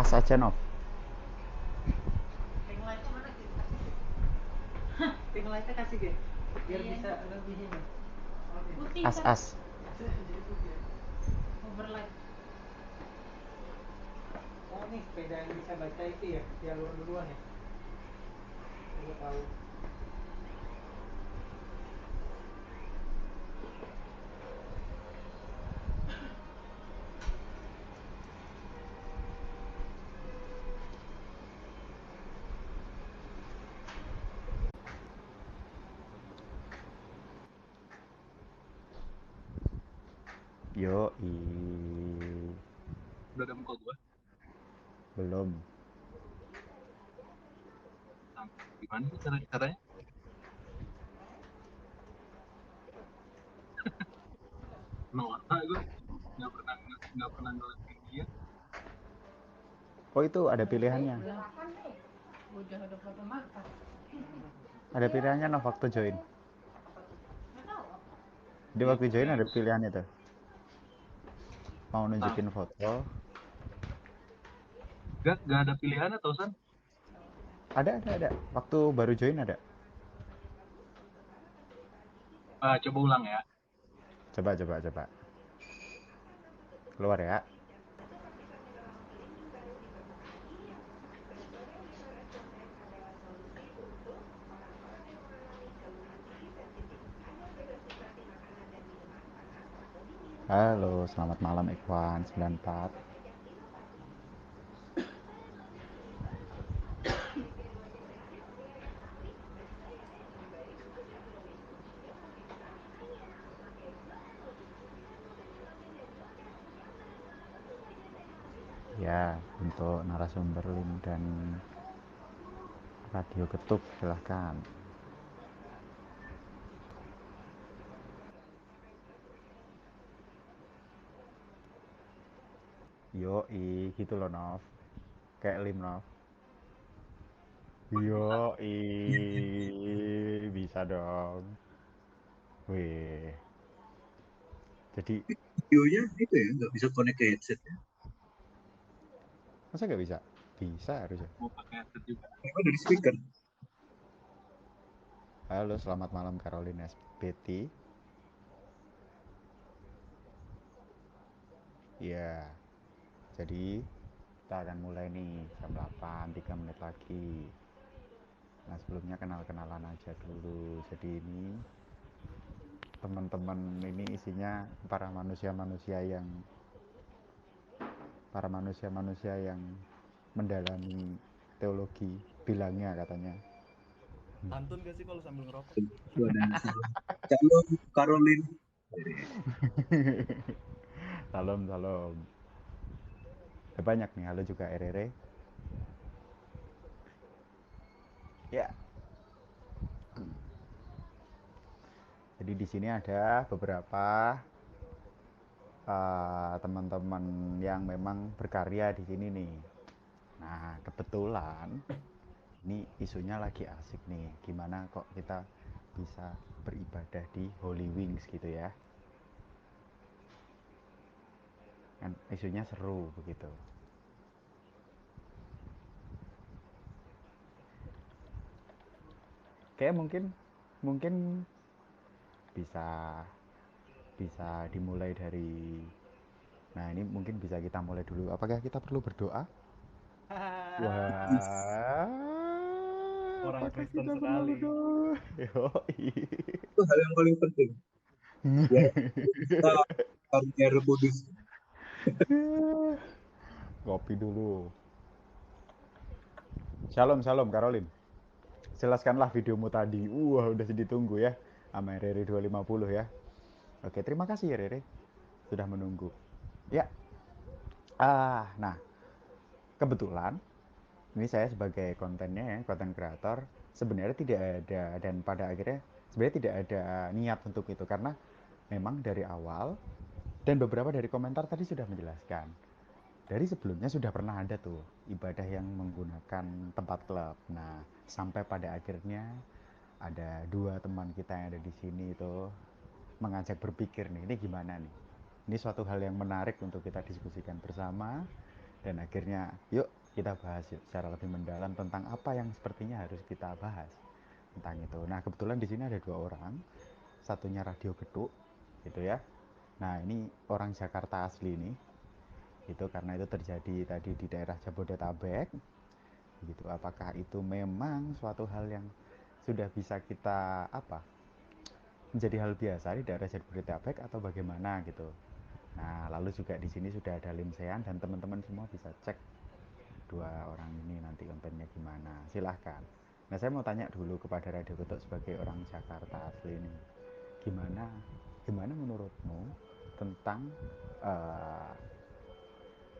as aja Nov. Pink lightnya mana gitu kasih? Pink lightnya kasih gitu biar bisa lebih ini. Putih As kan? as. Jadi putih ya. Overlight. Oh nih sepeda yang bisa baca itu ya, jalur duluan ya. Gue tahu. Yo Udah ada muka gue. belum. Nah, gimana sih caranya? Norak gue nggak pernah ngeliatin dia. Oh itu ada pilihannya. Udah ada foto mata. Ada pilihannya Nov waktu join. Di waktu join ada pilihannya tuh. Mau nunjukin foto. Gak ada pilihannya tau San. Ada. Waktu baru join ada. Coba ulang ya. Coba. Keluar ya. Halo, selamat malam Ikhwan 94. Ya, untuk narasumber link dan radio ketuk silahkan. Yo gitu loh Nov. Kayak Lim Nov. Yo bisa dong. Wih. Jadi Videonya itu ya nggak bisa connect ke headset ya. masa nggak bisa? Bisa harusnya. Mau pakai headset juga. Emang dari speaker. Halo, selamat malam Caroline SPT. Ya, jadi kita akan mulai nih jam 8, 3 menit lagi. Nah sebelumnya kenal-kenalan aja dulu. Jadi ini teman-teman ini isinya para manusia-manusia yang mendalami teologi, bilangnya katanya. Pantun gak sih kalau sambil ngerokok? Calon Caroline. Salam. Ada banyak nih, halo juga Rere. Ya. Jadi di sini ada beberapa teman-teman yang memang berkarya di sini nih. Nah, kebetulan ini isunya lagi asik nih. Gimana kok kita bisa beribadah di Holy Wings gitu ya. Kan isunya seru begitu. Kayak mungkin bisa dimulai dari, nah ini mungkin bisa kita mulai dulu. Apakah kita perlu berdoa? Wah, Orang apakah Kristen kita perlu sekali. berdoa? Yoi. Itu hal yang paling penting. Ya, kita karunia Roh Kudus. Kopi dulu. Shalom Caroline. Jelaskanlah videomu tadi. Udah ditunggu ya sama Rere 250 ya. Oke, terima kasih ya Rere sudah menunggu. Ya. Nah, kebetulan ini saya sebagai kontennya ya, konten kreator, sebenarnya tidak ada, dan pada akhirnya sebenarnya tidak ada niat untuk itu karena memang dari awal dan beberapa dari komentar tadi sudah menjelaskan. Dari sebelumnya sudah pernah ada tuh ibadah yang menggunakan tempat klub. Nah, sampai pada akhirnya ada dua teman kita yang ada di sini itu mengajak berpikir nih, ini gimana nih? Ini suatu hal yang menarik untuk kita diskusikan bersama Dan akhirnya yuk kita bahas yuk secara lebih mendalam tentang apa yang sepertinya harus kita bahas tentang itu. Nah kebetulan di sini ada 2 orang, satunya radio geduk gitu ya. Nah ini orang Jakarta asli nih, itu karena itu terjadi tadi di daerah Jabodetabek gitu. Apakah itu memang suatu hal yang sudah bisa kita menjadi hal biasa di daerah Jabodetabek atau bagaimana gitu. Nah lalu juga di sini sudah ada Limsean dan teman-teman semua bisa cek 2 orang ini nanti kontennya gimana, silahkan. Nah saya mau tanya dulu kepada Radio Getuk sebagai orang Jakarta asli ini, gimana menurutmu tentang uh,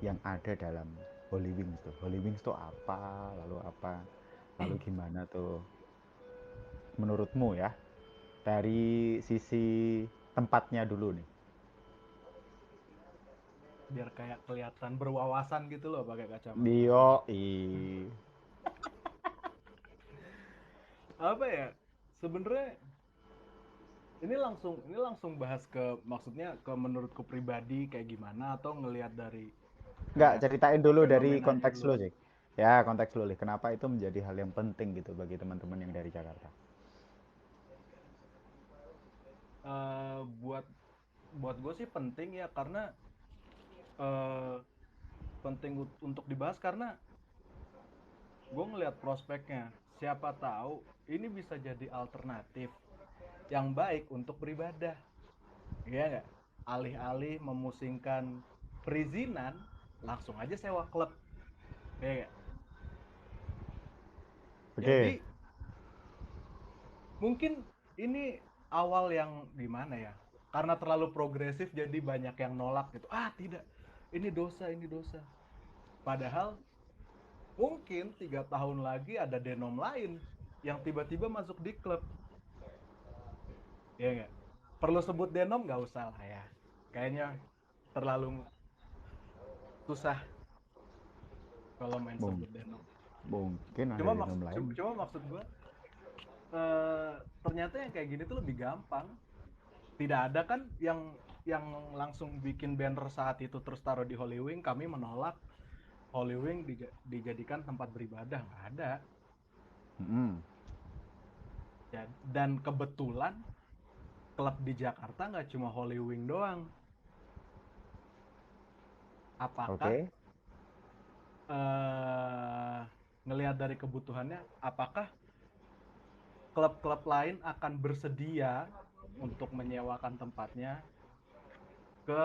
yang ada dalam Holy Wings tuh? Holy Wings tuh apa, lalu gimana tuh menurutmu ya, dari sisi tempatnya dulu nih. Biar kayak kelihatan berwawasan gitu loh pakai kacamata. Apa ya? Sebenarnya ini langsung bahas ke, maksudnya ke menurutku pribadi kayak gimana, atau ngelihat dari Enggak, ceritain dulu dari fenomenanya konteks dulu. lu sih. Ya, konteks lu nih. Kenapa itu menjadi hal yang penting gitu bagi teman-teman yang dari Jakarta? Buat gue sih penting ya, karena penting untuk dibahas karena gue ngelihat prospeknya. Siapa tahu ini bisa jadi alternatif yang baik untuk beribadah, ya nggak? Alih-alih memusingkan perizinan, langsung aja sewa klub, ya nggak? Jadi Oke. mungkin ini awal yang gimana ya? Karena terlalu progresif jadi banyak yang nolak gitu. Ah tidak, ini dosa, ini dosa. Padahal mungkin 3 tahun lagi ada denom lain yang tiba-tiba masuk di klub, ya nggak? Perlu sebut denom nggak usah lah ya, kayaknya terlalu susah kalau main Mung- sebut denom. Mungkin ada denom lain. Cuma maksud gue ternyata yang kayak gini tuh lebih gampang. Tidak ada kan yang langsung bikin banner saat itu terus taruh di Holy Wing, kami menolak Holy Wing dijadikan tempat beribadah, nggak ada. Ya, dan kebetulan klub di Jakarta nggak cuma Holy Wing doang. Apakah Oke. ngelihat dari kebutuhannya, apakah klub-klub lain akan bersedia untuk menyewakan tempatnya ke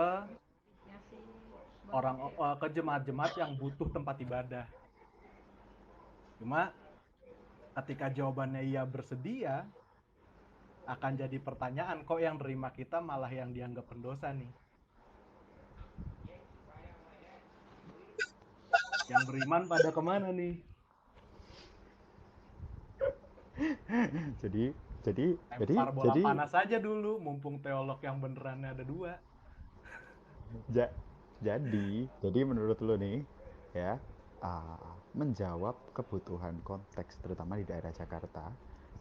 ke jemaat-jemaat yang butuh tempat ibadah? Cuma ketika jawabannya iya bersedia, akan jadi pertanyaan, kok yang nerima kita malah yang dianggap pendosa nih? Yang beriman pada kemana nih? jadi bola panas aja dulu, mumpung teolog yang benerannya ada 2. Jadi menurut lo nih ya, menjawab kebutuhan konteks terutama di daerah Jakarta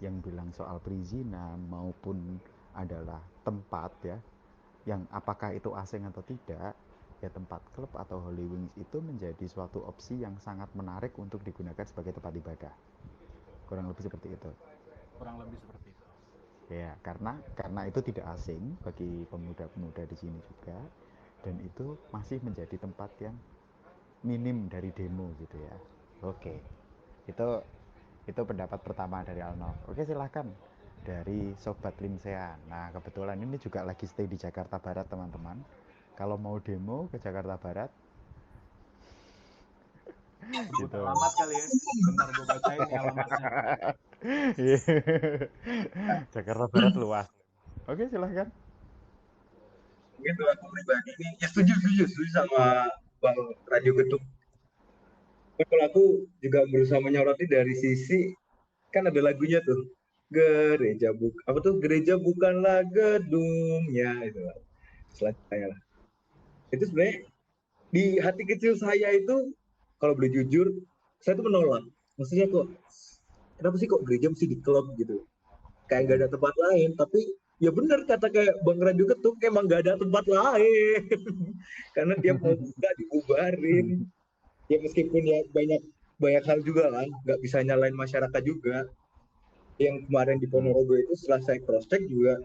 yang bilang soal perizinan maupun adalah tempat ya, yang apakah itu asing atau tidak, ya tempat klub atau Holy Wings itu menjadi suatu opsi yang sangat menarik untuk digunakan sebagai tempat ibadah. Kurang lebih seperti itu. Ya, karena itu tidak asing bagi pemuda-pemuda di sini juga, dan itu masih menjadi tempat yang minim dari demo gitu ya. Oke, itu pendapat pertama dari Alnov. Oke, silahkan dari Sobat Limsean. Nah kebetulan ini juga lagi stay di Jakarta Barat teman-teman. Kalau mau demo ke Jakarta Barat, Sebut alamat kali ya. Bentar gue bacain nih alamatnya. Jakarta Barat luas. Oke, silahkan. Mungkin kalau aku pribadi ini ya setuju sama Bang Radio Getuk. Kalau aku juga berusaha menyoroti dari sisi, kan ada lagunya tuh, gereja bukanlah gedungnya, itu selanjutnya lah. Itu sebenarnya di hati kecil saya itu, kalau boleh jujur, saya tuh menolak. Maksudnya kok, kenapa sih kok gereja mesti di klub gitu? Kayak nggak ada tempat lain. Tapi ya benar kata kayak Bang Radio Ketuk, emang nggak ada tempat lain. Karena dia mau buka dibubarin. Ya meskipun ya banyak banyak hal juga lah, nggak bisa nyalain masyarakat juga. Yang kemarin di Ponorogo itu setelah saya cross check juga,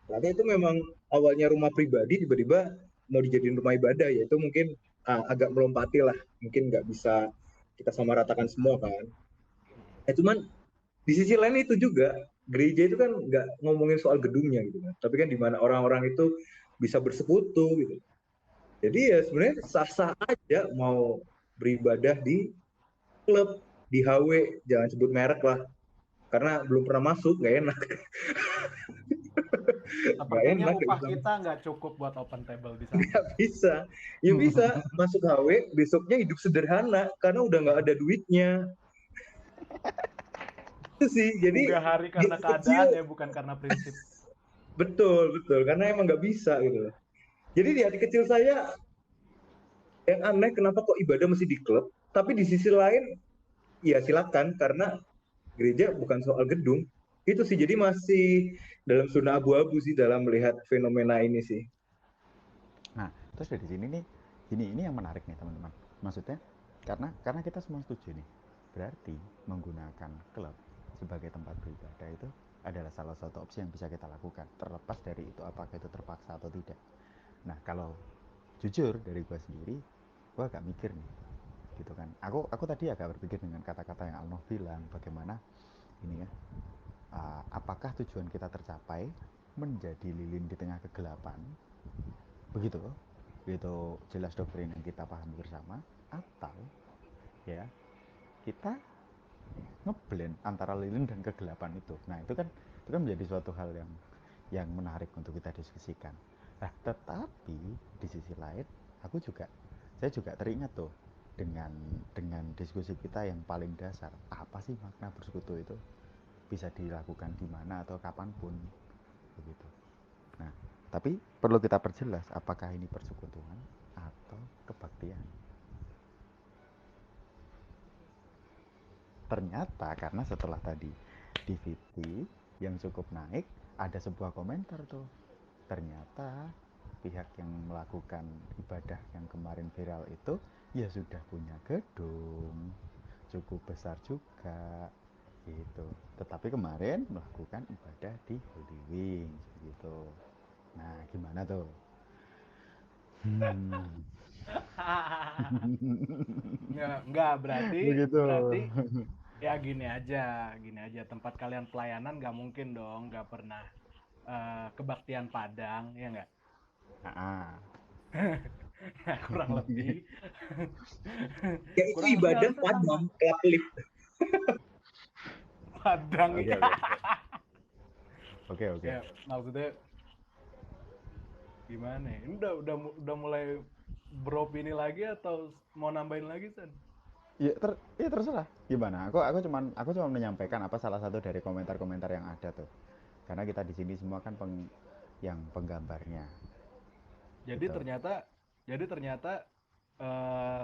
ternyata itu memang awalnya rumah pribadi tiba-tiba mau dijadiin rumah ibadah, ya itu mungkin agak melompati lah, mungkin nggak bisa kita sama ratakan semua kan. Cuman di sisi lain itu juga gereja itu kan nggak ngomongin soal gedungnya gitu kan, tapi kan di mana orang-orang itu bisa bersekutu gitu. Jadi ya sebenarnya sah-sah aja mau beribadah di klub, di HW, jangan sebut merek lah, karena belum pernah masuk, nggak enak. Nggak Sepertinya enak, upah kita nggak cukup buat open table di sana. nggak bisa. Ya bisa masuk HW, besoknya hidup sederhana karena udah nggak ada duitnya. Itu sih, jadi Udah hari di karena kecil, keadaan ya, bukan karena prinsip. betul betul, karena emang nggak bisa gitu loh. Jadi di hati kecil saya yang aneh, kenapa kok ibadah mesti di klub? Tapi di sisi lain, ya silakan, karena gereja bukan soal gedung. Itu sih, jadi masih dalam zona abu-abu sih dalam melihat fenomena ini sih. Nah, terus dari sini nih, ini yang menarik nih teman-teman. Maksudnya karena kita semua setuju nih. Berarti menggunakan klub sebagai tempat beribadah itu adalah salah satu opsi yang bisa kita lakukan, terlepas dari itu apakah itu terpaksa atau tidak. Nah, kalau jujur dari gue sendiri, gue agak mikir nih, gitu kan. Aku tadi agak berpikir dengan kata-kata yang Alno bilang, bagaimana ini ya, apakah tujuan kita tercapai menjadi lilin di tengah kegelapan, begitu itu jelas doktrin yang kita pahami bersama, atau ya kita ngeblend antara lilin dan kegelapan itu. Nah, itu kan menjadi suatu hal yang menarik untuk kita diskusikan. Nah, tetapi di sisi lain saya juga teringat tuh dengan diskusi kita yang paling dasar, apa sih makna bersekutu itu, bisa dilakukan di mana atau kapanpun, begitu. Nah, tapi perlu kita perjelas apakah ini persekutuan atau kebaktian. Ternyata karena setelah tadi DVD yang cukup naik, ada sebuah komentar tuh. Ternyata pihak yang melakukan ibadah yang kemarin viral itu ya sudah punya gedung cukup besar juga gitu. Tetapi kemarin melakukan ibadah di Holy Wings gitu. Nah, gimana tuh? Hmm. Nggak berarti Begitu. ya gini aja, tempat kalian pelayanan nggak mungkin dong nggak pernah kebaktian Padang, ya nggak? Ah, Nah, kurang lebih Ya itu kurang lebih ibadah harusnya sama. padang, kelap-kelip. Padang oke ya. oke oke oke. Ya maksudnya gimana ya? Ini udah mulai beropini lagi atau mau nambahin lagi, San? Ya terserah. Gimana? Aku cuma menyampaikan apa salah satu dari komentar-komentar yang ada tuh. Karena kita di sini semua kan yang penggambarnya Jadi gitu. ternyata eh,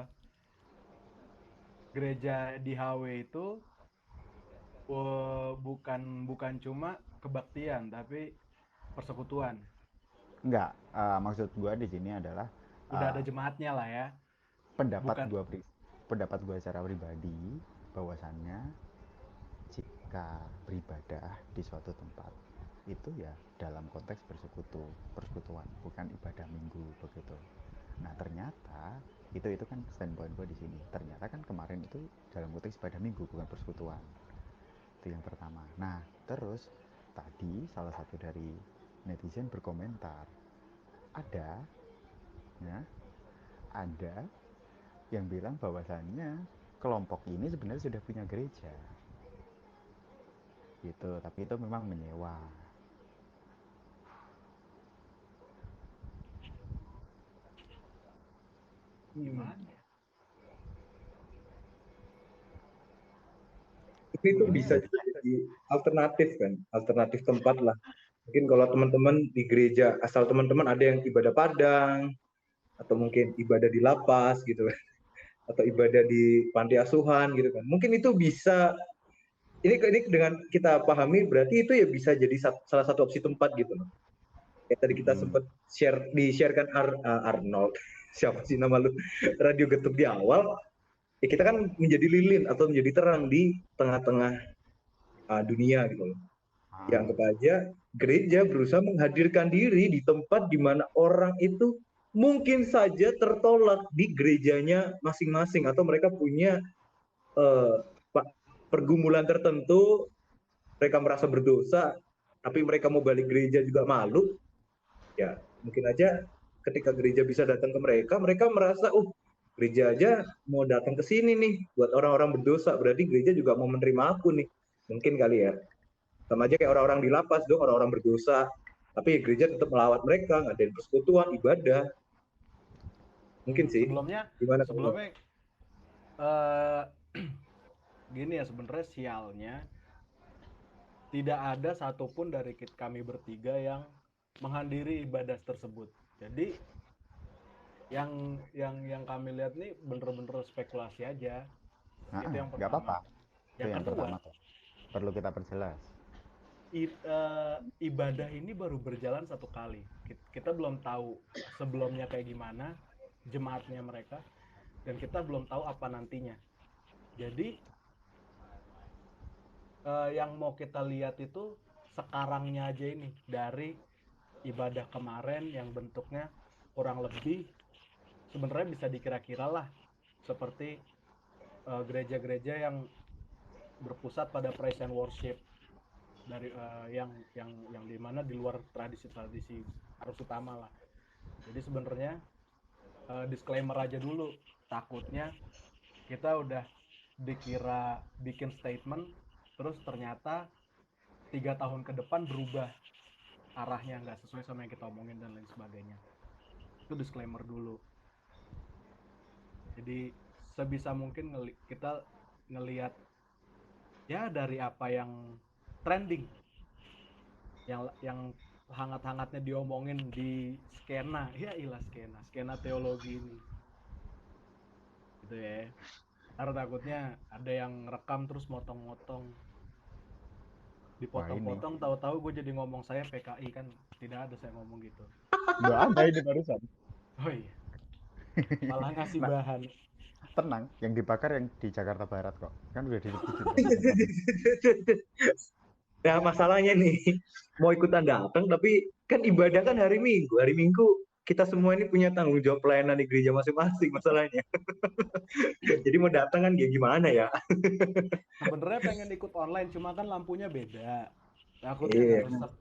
gereja di HW itu bukan cuma kebaktian tapi persekutuan. Enggak, maksud gua di sini adalah Udah ada uh, jemaatnya lah ya. pendapat Bukan gua pendapat gua secara pribadi bahwasannya jika beribadah di suatu tempat itu ya dalam konteks persekutuan, bukan ibadah minggu begitu. Nah, ternyata itu kan standpoint gue di sini. Ternyata kan kemarin itu dalam konteks ibadah minggu, bukan persekutuan. Itu yang pertama. Nah, terus tadi salah satu dari netizen berkomentar, ada ya, ada yang bilang bahwasannya kelompok ini sebenarnya sudah punya gereja gitu, tapi itu memang menyewa. gimana ya? Itu Ini bisa juga jadi alternatif kan, alternatif tempat lah. Mungkin kalau teman-teman di gereja, asal teman-teman ada yang ibadah padang, atau mungkin ibadah di lapas gitu kan, atau ibadah di panti asuhan gitu kan. Mungkin itu bisa, ini dengan kita pahami berarti itu ya bisa jadi salah satu opsi tempat gitu loh. Kayak tadi kita sempat di-sharekan Arnold, siapa sih nama lu, Radio Getuk di awal, Ya kita kan menjadi lilin atau menjadi terang di tengah-tengah dunia gitu loh. Ya anggap aja gereja berusaha menghadirkan diri di tempat di mana orang itu mungkin saja tertolak di gerejanya masing-masing atau mereka punya eh, pergumulan tertentu, mereka merasa berdosa, tapi mereka mau balik gereja juga malu. Ya mungkin aja ketika gereja bisa datang ke mereka, mereka merasa, gereja aja mau datang ke sini nih buat orang-orang berdosa, berarti gereja juga mau menerima aku nih. Mungkin kali ya. Sama aja kayak orang-orang di lapas dong, orang-orang berdosa, tapi gereja tetap melawat mereka, ngadain persekutuan, ibadah. Mungkin sih. Sebelumnya Gimana kalau sebelumnya eh gini ya, sebenarnya sialnya tidak ada satupun dari kami bertiga yang menghadiri ibadah tersebut. Jadi yang kami lihat nih bener-bener spekulasi aja. Itu yang nggak apa-apa. pertama. Itu Yang yang kedua, pertama tuh. Perlu kita perjelas. ibadah ini baru berjalan satu kali. Kita belum tahu sebelumnya kayak gimana jemaatnya mereka, dan kita belum tahu apa nantinya. Jadi yang mau kita lihat itu sekarangnya aja ini, dari ibadah kemarin yang bentuknya kurang lebih sebenarnya bisa dikira-kira lah seperti gereja-gereja yang berpusat pada praise and worship, dari yang dimana di luar tradisi-tradisi arus utama lah. Jadi sebenarnya disclaimer aja dulu, takutnya kita udah dikira bikin statement terus ternyata 3 tahun ke depan berubah arahnya, nggak sesuai sama yang kita omongin dan lain sebagainya. Itu disclaimer dulu. Jadi sebisa mungkin kita ngelihat ya dari apa yang trending, yang hangat-hangatnya diomongin di skena, ya ilah skena teologi ini gitu ya. Karena takutnya ada yang rekam terus motong-motong, Wah ini. dipotong-potong, tahu-tahu gue jadi ngomong saya PKI, kan tidak ada saya ngomong gitu. Nggak ada ini barusan. Oh iya, malah ngasih Nah, bahan. tenang. Yang dibakar yang di Jakarta Barat kok. Kan udah disebutin kok. Nah, masalahnya nih, mau ikutan datang, tapi kan ibadah kan hari Minggu. Hari Minggu kita semua ini punya tanggung jawab pelayanan di gereja masing-masing masalahnya. Jadi mau datang kan gimana ya? Sebenarnya pengen ikut online, cuma kan lampunya beda, takutnya Iya. ngerusak.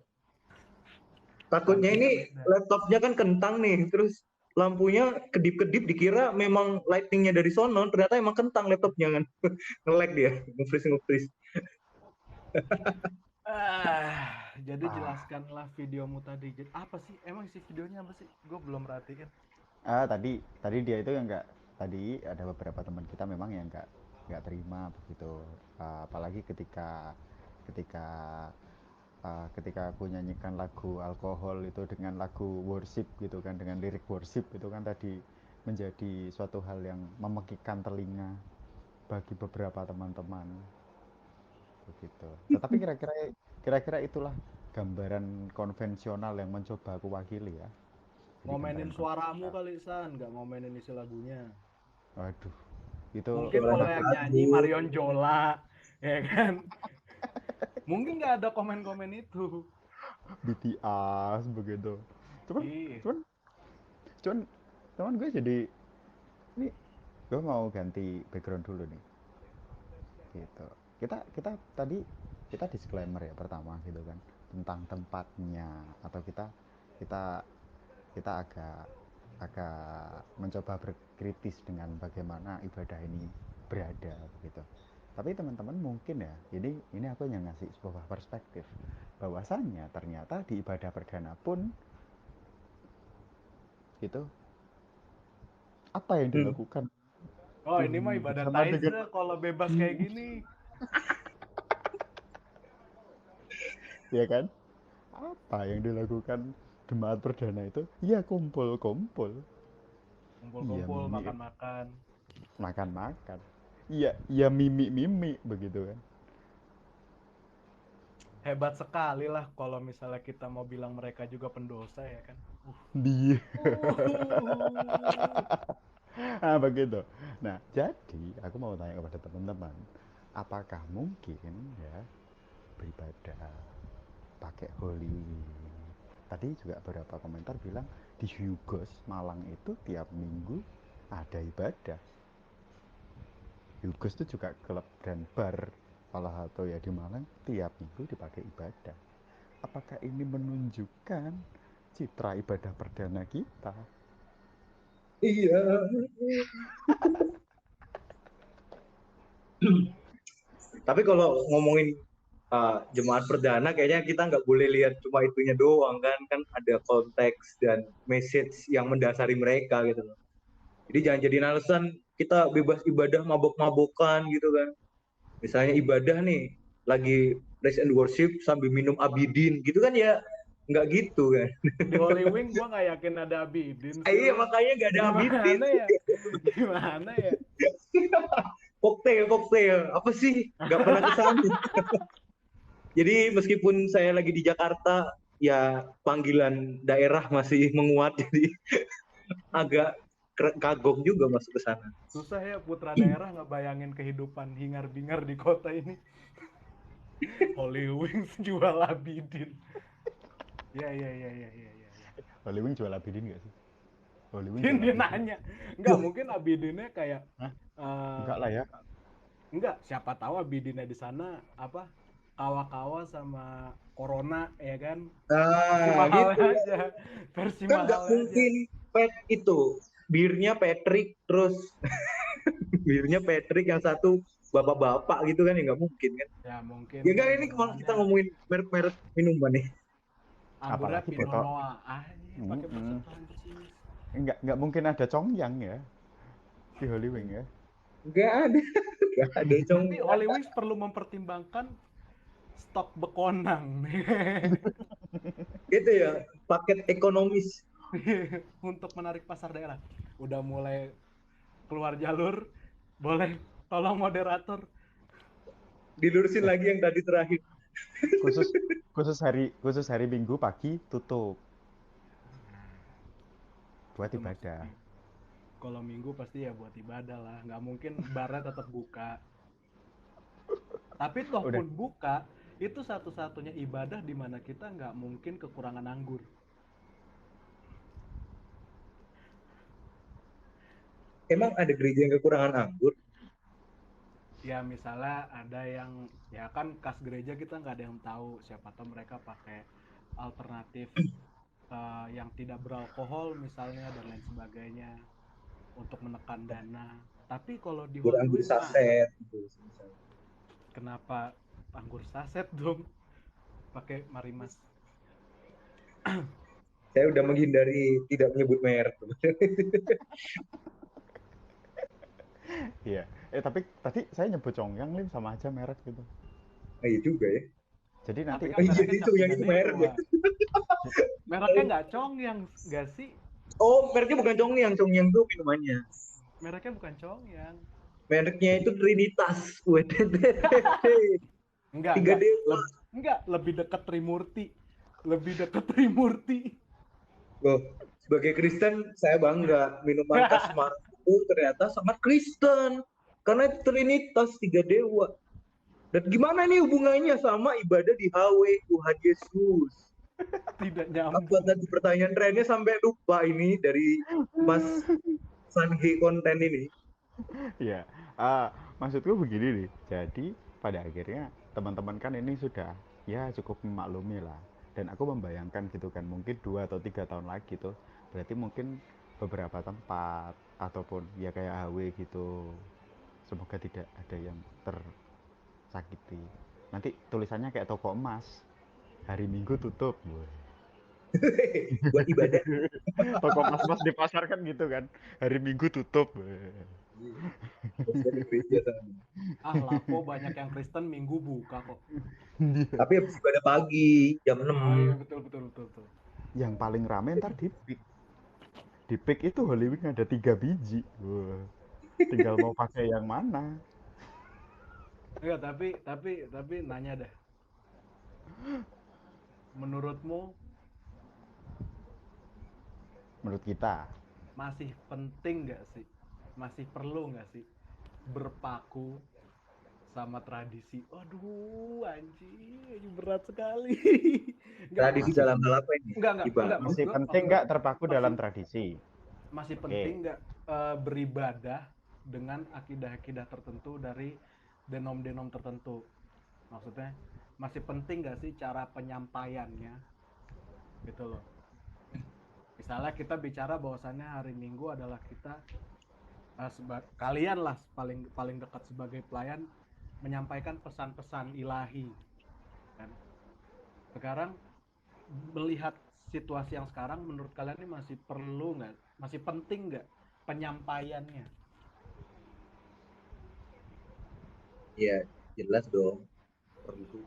Takutnya Lampunya ini beda. laptopnya kan kentang nih, terus lampunya kedip-kedip dikira memang lightingnya dari sono, ternyata emang kentang laptopnya kan. Nge-lag dia, nge-freeze. Jadi Ah, jelaskanlah videomu tadi. Apa sih? Emang isi videonya apa sih? Gue belum perhatiin. tadi dia itu yang nggak. Tadi ada beberapa teman kita memang yang nggak terima begitu. Apalagi ketika ketika aku nyanyikan lagu alkohol itu dengan lagu worship gitu kan, dengan lirik worship itu kan tadi menjadi suatu hal yang memekikkan telinga bagi beberapa teman-teman begitu. Tetapi kira-kira itulah gambaran konvensional yang mencoba aku wakili ya. Jadi Ngomenin gambaran suaramu konvensional. kali San, nggak ngomenin isi lagunya. Waduh, itu Mungkin kalau Suara yang nyanyi bagus. Marion Jola, ya kan? Mungkin nggak ada komen-komen itu. BTS begitu. Cuman Iya. cuman cuman cuman gue jadi ini gue mau ganti background dulu nih gitu. Kita disclaimer ya pertama gitu kan tentang tempatnya, atau kita kita agak agak mencoba berkritis dengan bagaimana ibadah ini berada gitu. Tapi teman-teman mungkin ya, ini aku yang ngasih sebuah perspektif bahwasannya ternyata di ibadah perdana pun itu apa yang Hmm. dilakukan Oh, ini mah ibadah bersama dengan Taize kalau bebas kayak gini. ya kan, apa yang dilakukan jemaat perdana itu ya kumpul-kumpul, iya Kumpul-kumpul, mimi makan-makan. makan-makan, iya mimi begitu kan. Hebat sekali lah kalau misalnya kita mau bilang mereka juga pendosa, ya kan? Dia Uh. Begitu. Nah, jadi aku mau tanya kepada teman-teman, apakah mungkin ya beribadah pakai Holy Wing? Tadi juga beberapa komentar bilang di Hugos Malang itu tiap minggu ada ibadah. Hugos itu juga klub dan bar salah satu ya di Malang, tiap minggu dipakai ibadah. Apakah ini menunjukkan citra ibadah perdana kita? Iya. Tapi kalau ngomongin jemaat perdana, kayaknya kita nggak boleh lihat cuma itunya doang kan. Kan ada konteks dan message yang mendasari mereka gitu loh. Jadi jangan jadiin alasan kita bebas ibadah mabok-mabokan gitu kan. Misalnya ibadah nih, lagi praise and worship sambil minum abidin gitu kan ya, nggak gitu kan. Di Holy Wing gue nggak yakin ada Abidin sih, Iya, Lin. makanya nggak ada abidin. Gimana ya? Gimana ya? Koktail, apa sih? Nggak pernah kesana. Jadi meskipun saya lagi di Jakarta, ya panggilan daerah masih menguat, jadi agak kagok juga masuk ke sana. Susah ya putra daerah ngebayangin kehidupan hingar-bingar di kota ini. Holy Wings jual Abidin. Ya. Holy Wing jual abidin nggak sih? Holy Wing Dia jual abidin? nanya. Enggak, mungkin Abidinnya kayak Hah? eh, Enggak lah ya. enggak, siapa tahu Abidinnya di sana apa kawa-kawa sama Corona ya kan, versi Nah, mahal gitu. aja, versi Kan nggak mahal aja. mungkin itu birnya Patrick terus birnya Patrick yang satu bapak-bapak gitu kan, ya nggak mungkin kan. Ya mungkin Ya kan enggak, ini kalau kita minumannya ngomongin merek-merek minuman nih. anggurnya Apalagi Pinot beto. Noir aja pakai bahasa Prancis. Enggak mungkin ada congyang ya di Holy Wing ya. Nggak ada. Nggak ada Berarti congnya. Holy Wings perlu mempertimbangkan stok bekonang Itu ya, paket ekonomis. untuk menarik pasar daerah. Udah mulai keluar jalur, boleh tolong moderator. Dilurusin Eh, lagi yang tadi terakhir. khusus khusus hari Minggu pagi tutup buat Itu ibadah. maksudnya. Kalau Minggu pasti ya buat ibadah lah, nggak mungkin barnya tetap buka. Tapi toh Udah. pun buka, itu satu-satunya ibadah di mana kita nggak mungkin kekurangan anggur. Emang ada gereja yang kekurangan anggur? Ya misalnya ada yang, ya kan kas gereja kita nggak ada yang tahu, siapa tahu mereka pakai alternatif yang tidak beralkohol misalnya dan lain sebagainya untuk menekan dana. Tapi kalau di Holy Anggur Wing mah, saset gitu. kenapa anggur saset dong? Pakai Marimas. Saya udah menghindari tidak menyebut merek. Iya. Tapi tadi saya nyebut congyang lim sama aja merek gitu. Nah, iya juga ya. Jadi nanti Tapi Oh kan iya, mereknya itu cap yang tiga itu merek dewa. ya. Mereknya nggak Congyang, nggak sih? Oh, mereknya bukan Congyang. Congyang tuh minumannya. Mereknya bukan Congyang. Mereknya itu Trinitas. WTTTT. Tiga Enggak. dewa. Enggak, lebih dekat Trimurti. Lebih dekat Trimurti. Loh, sebagai Kristen saya bangga minuman khas Semarang itu ternyata sangat Kristen. Karena itu Trinitas, tiga dewa. Dan gimana nih hubungannya sama ibadah di HW Tuhan Yesus? Tidak Apa nyambung. tadi pertanyaan trennya sampai lupa ini dari Mas Sanhi konten ini. Iya. Maksudku begini nih. Jadi pada akhirnya teman-teman kan ini sudah ya cukup memaklumi lah. Dan aku membayangkan gitu kan mungkin 2 atau 3 tahun lagi tuh berarti mungkin beberapa tempat ataupun ya kayak HW gitu. Semoga tidak ada yang tersakiti. Nanti tulisannya kayak toko emas. Hari Minggu tutup. Woy. Buat ibadah. Toko emas-emas di pasar kan gitu kan. Hari Minggu tutup. Woy. Biasanya di gereja sana. Ah, lapo banyak yang Kristen Minggu buka kok. Tapi habis ibadah pagi jam 6. Oh iya, betul. Yang paling rame ntar di Pik. Di Pik itu Holy Wing ada 3 biji. Wah, tinggal mau pakai yang mana. Enggak, tapi nanya deh. Menurutmu Menurut kita. masih penting nggak sih masih perlu nggak sih berpaku sama tradisi? Aduh, anjing, berat sekali. Nggak, Tradisi Masih dalam pen- hal apa ini? enggak, Ibadah. maksud masih gua, penting nggak terpaku dalam masih tradisi? masih Oke. penting nggak beribadah dengan akidah-akidah tertentu dari denom-denom tertentu? Maksudnya masih penting nggak sih cara penyampaiannya gitu loh. Misalnya kita bicara bahwasannya hari Minggu adalah kita kalian lah paling paling dekat sebagai pelayan menyampaikan pesan-pesan ilahi kan. Sekarang melihat situasi yang sekarang, menurut kalian ini masih perlu nggak, masih penting nggak penyampaiannya? Ya, jelas dong. Perlu.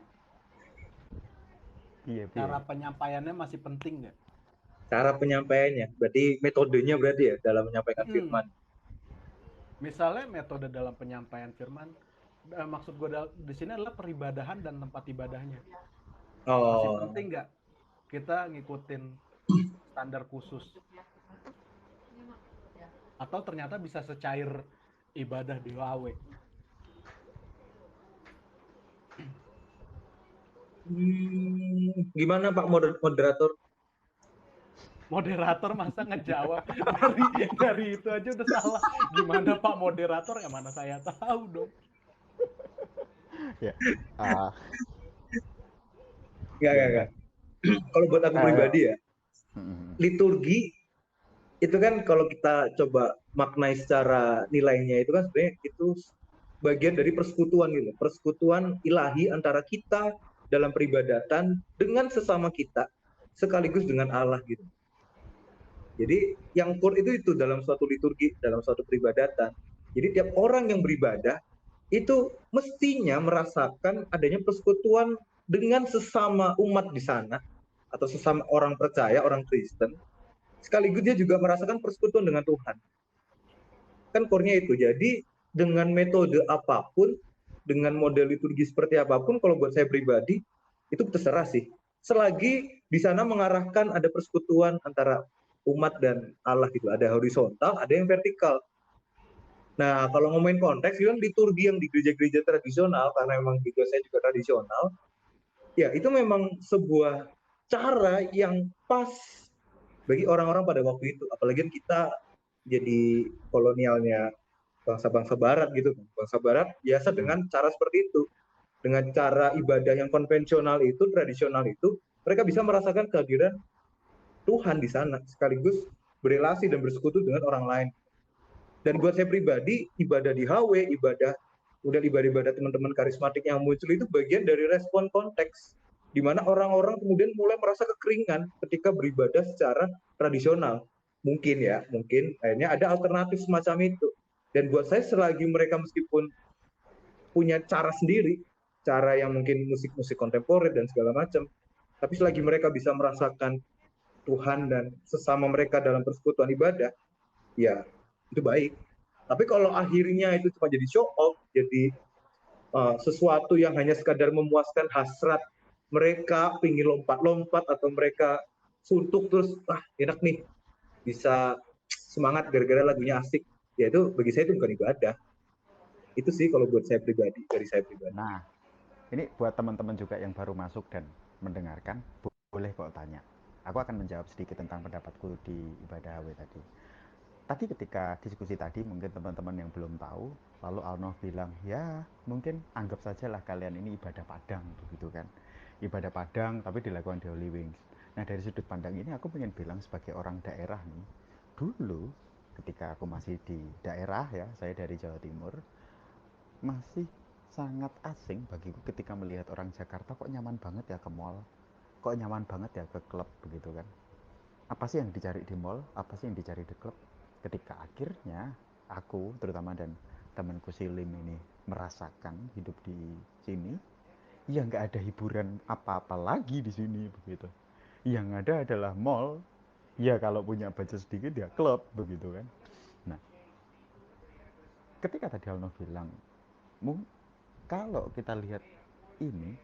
Iya, Cara iya. penyampaiannya masih penting nggak? Cara penyampaiannya, berarti metodenya berarti ya dalam menyampaikan Hmm. firman. Misalnya metode dalam penyampaian firman, maksud gue di sini adalah peribadahan dan tempat ibadahnya. Masih Oh, penting nggak kita ngikutin standar khusus? Atau ternyata bisa secair ibadah di HW? gimana Pak Moderator? Moderator masa ngejawab dari itu aja udah salah. Gimana Pak Moderator? Ya mana saya tahu dong. Ya. Ah, ya Enggak. udah. Kalau buat aku Eh, pribadi ya, mm, liturgi itu kan kalau kita coba maknai secara nilainya itu kan sebenarnya itu bagian dari persekutuan gitu. Persekutuan ilahi antara kita dalam peribadatan dengan sesama kita sekaligus dengan Allah gitu. Jadi yang core itu dalam suatu liturgi, dalam suatu peribadatan. Jadi tiap orang yang beribadah itu mestinya merasakan adanya persekutuan dengan sesama umat di sana atau sesama orang percaya, orang Kristen. Sekaligus dia juga merasakan persekutuan dengan Tuhan. Kan core-nya itu. Jadi dengan metode apapun, dengan model liturgi seperti apapun, kalau buat saya pribadi, itu terserah sih. Selagi di sana mengarahkan ada persekutuan antara umat dan Allah gitu. Ada horizontal, ada yang vertikal. Nah, kalau ngomongin konteks, kan liturgi yang di gereja-gereja tradisional, karena memang juga saya juga tradisional, ya itu memang sebuah cara yang pas bagi orang-orang pada waktu itu. Apalagi kita jadi kolonialnya bangsa-bangsa barat gitu. Bangsa barat biasa mm. dengan cara seperti itu. Dengan cara ibadah yang konvensional itu, tradisional itu, mereka bisa merasakan kehadiran Tuhan di sana, sekaligus berelasi dan bersekutu dengan orang lain. Dan buat saya pribadi, ibadah di HW, ibadah teman-teman karismatik yang muncul itu bagian dari respon konteks, di mana orang-orang kemudian mulai merasa kekeringan ketika beribadah secara tradisional. Mungkin akhirnya ada alternatif semacam itu. Dan buat saya selagi mereka meskipun punya cara sendiri, cara yang mungkin musik-musik kontemporer dan segala macam, tapi selagi mereka bisa merasakan Tuhan dan sesama mereka dalam persekutuan ibadah, ya itu baik. Tapi kalau akhirnya itu cuma jadi show off, jadi sesuatu yang hanya sekadar memuaskan hasrat mereka, pingin lompat-lompat atau mereka suntuk terus, enak nih, bisa semangat gara-gara lagunya asik, ya itu bagi saya itu bukan ibadah. Itu sih kalau buat saya pribadi, dari saya pribadi. Nah, ini buat teman-teman juga yang baru masuk dan mendengarkan, boleh kok tanya. Aku akan menjawab sedikit tentang pendapatku di ibadah HW tadi. Tadi ketika diskusi tadi, mungkin teman-teman yang belum tahu, lalu Alnof bilang, ya mungkin anggap sajalah kalian ini ibadah Padang, begitu kan. Ibadah Padang tapi dilakukan di Holy Wings. Nah dari sudut pandang ini aku pengen bilang sebagai orang daerah nih, dulu ketika aku masih di daerah ya, saya dari Jawa Timur, masih sangat asing bagiku ketika melihat orang Jakarta kok nyaman banget ya ke mall, kok nyaman banget ya ke klub begitu kan. Apa sih yang dicari di mall, apa sih yang dicari di klub? Ketika akhirnya aku terutama dan temanku Silim ini merasakan hidup di sini, ya nggak ada hiburan apa-apa lagi di sini begitu. Yang ada adalah mall, ya kalau punya budget sedikit ya klub begitu kan. Nah, ketika tadi Alno bilang, kalau kita lihat ini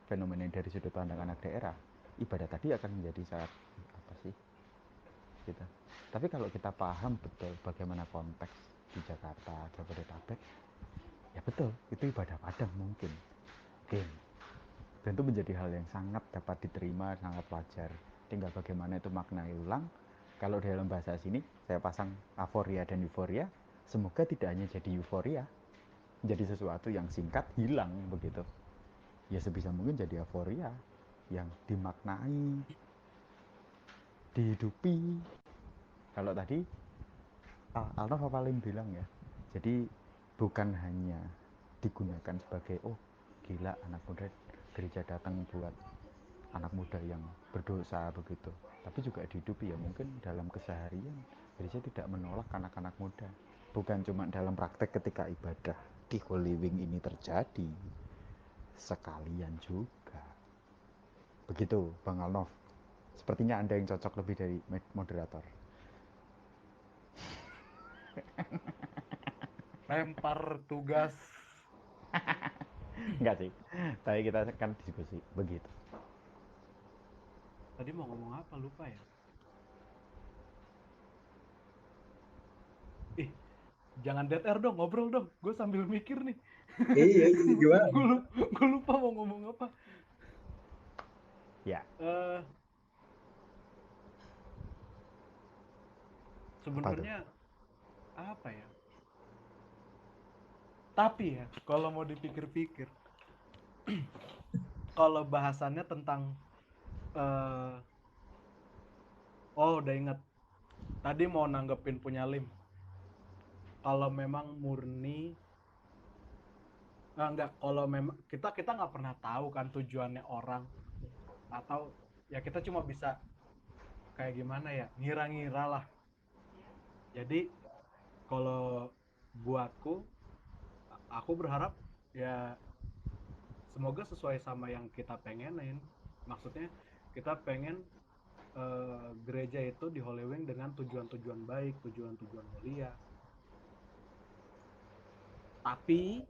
fenomena dari sudut pandang anak daerah, ibadah tadi akan menjadi sangat apa sih kita. Tapi kalau kita paham betul bagaimana konteks di Jakarta, Jabodetabek, ya betul, itu ibadah padang mungkin. Oke. Dan itu menjadi hal yang sangat dapat diterima, sangat wajar. Tinggal bagaimana itu maknai ulang. Kalau dalam bahasa sini, saya pasang aforia dan euforia. Semoga tidak hanya jadi euforia, jadi sesuatu yang singkat, hilang begitu. Ya sebisa mungkin jadi euforia yang dimaknai, dihidupi. Kalau tadi Alno paling bilang ya, jadi bukan hanya digunakan sebagai oh gila anak muda gereja datang buat anak muda yang berdosa begitu, tapi juga dihidupi ya mungkin dalam keseharian gereja tidak menolak anak-anak muda, bukan cuma dalam praktek ketika ibadah di Holy Wing ini terjadi, sekalian juga begitu Bang Alnov. Sepertinya Anda yang cocok lebih dari moderator. Lempar tugas. Enggak sih, tapi kita kan diskusi begitu. Tadi mau ngomong apa lupa ya. Jangan dead air dong, ngobrol dong. Gue sambil mikir nih. Iya, gimana? Gue lupa mau ngomong apa. Ya. Sebenarnya apa ya? Tapi ya, kalau mau dipikir-pikir, kalau bahasannya tentang udah inget. Tadi mau nanggepin punya Lim. Kalau memang murni enggak, kalau memang kita nggak pernah tahu kan tujuannya orang, atau ya kita cuma bisa kayak gimana ya, ngira-ngira lah. Jadi kalau buatku, aku berharap ya semoga sesuai sama yang kita pengenin. Maksudnya kita pengen gereja itu di Holy Wing dengan tujuan-tujuan baik, tujuan-tujuan mulia. Tapi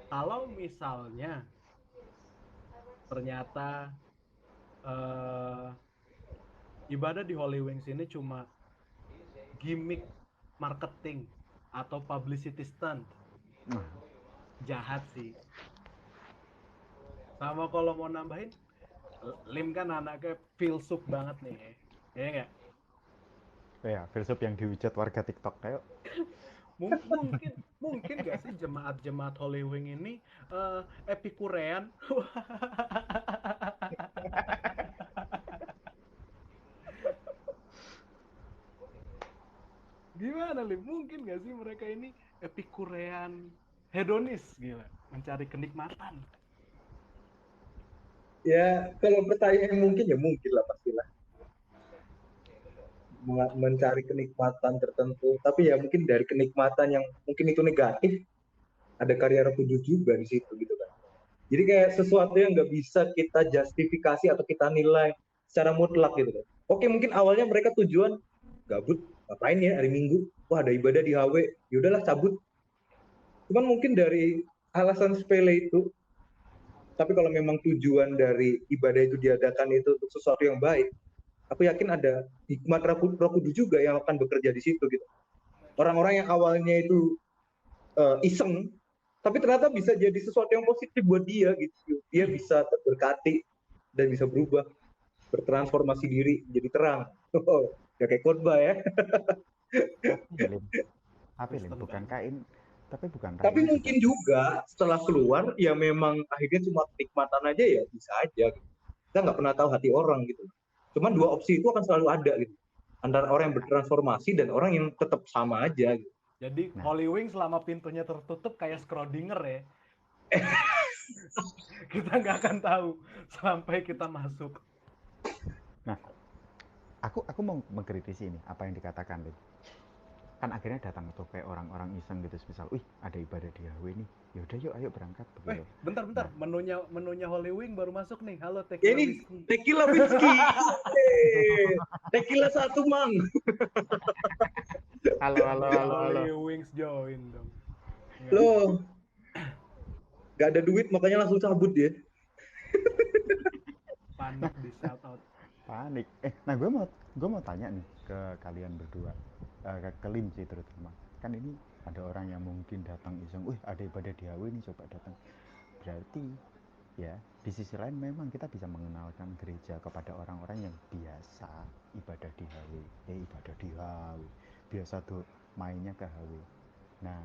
kalau misalnya ternyata ibadah di Holy Wings ini cuma gimmick marketing atau publicity stunt, jahat sih. Sama kalau mau nambahin, Lim kan anaknya filsuf banget nih, ya nggak? Ya, filsuf yang dihujat warga TikTok kayak. Mungkin nggak sih jemaat Holy Wing ini epikurean? Gimana Lim? Mungkin nggak sih mereka ini epikurean, hedonis, gila, mencari kenikmatan? Ya, kalau pertanyaan mungkin ya mungkin lah pastilah. Mencari kenikmatan tertentu, tapi ya mungkin dari kenikmatan yang mungkin itu negatif, ada karya Roh Kudus juga di situ gitu kan. Jadi kayak sesuatu yang nggak bisa kita justifikasi atau kita nilai secara mutlak gitu kan. Oke, mungkin awalnya mereka tujuan gabut, ngapain ya hari Minggu, wah ada ibadah di HW, yaudahlah cabut. Cuman mungkin dari alasan sepele itu, tapi kalau memang tujuan dari ibadah itu diadakan itu untuk sesuatu yang baik, aku yakin ada hikmat Roh Kudus juga yang akan bekerja di situ gitu. Orang-orang yang awalnya itu iseng, tapi ternyata bisa jadi sesuatu yang positif buat dia gitu. Dia bisa terberkati dan bisa berubah, bertransformasi diri jadi terang. Gak kayak khotbah ya. Tapi Lim, bukan kain, tapi mungkin juga setelah keluar ya memang akhirnya cuma kenikmatan aja ya bisa aja. Gitu. Kita nggak pernah tahu hati orang gitu. Cuman dua opsi itu akan selalu ada gitu. Antara orang yang bertransformasi dan orang yang tetap sama aja gitu. Jadi Holy Wing selama pintunya tertutup kayak Schrodinger ya. Kita nggak akan tahu sampai kita masuk. Nah, aku mau mengkritisi ini apa yang dikatakan Lim. Kan akhirnya datang tuh kayak orang-orang iseng gitu, misal, wih ada ibadah di HW nih, yaudah yuk ayo berangkat begitu. Bentar, menunya Holy Wing baru masuk nih. Halo Tequila Whiskey. Tequila satu mang. halo. Holy Wings join dong. Loh, gak ada duit makanya langsung cabut dia. Panik di shout out. Panik. Nah gue mau tanya nih ke kalian berdua, ke Lim sih terutama. Kan ini Ada orang yang mungkin datang iseng, wih ada ibadah di HW nih, coba datang. Berarti ya di sisi lain memang kita bisa mengenalkan gereja kepada orang-orang yang biasa ibadah di HW, ibadah di HW, biasa tuh mainnya ke HW. Nah,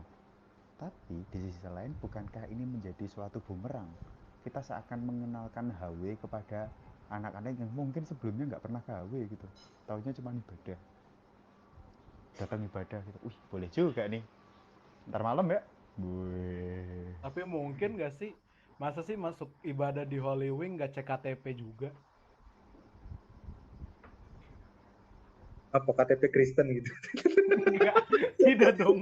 tapi di sisi lain bukankah ini menjadi suatu bumerang? Kita seakan mengenalkan HW kepada anak-anak yang mungkin sebelumnya nggak pernah ke HW gitu, taunya cuma ibadah, datang ibadah gitu, wih boleh juga nih, ntar malam ya. Wih. Tapi mungkin gak sih, masa sih masuk ibadah di Holy Wing gak cek KTP juga? Apa KTP Kristen gitu? Enggak, tidak dong.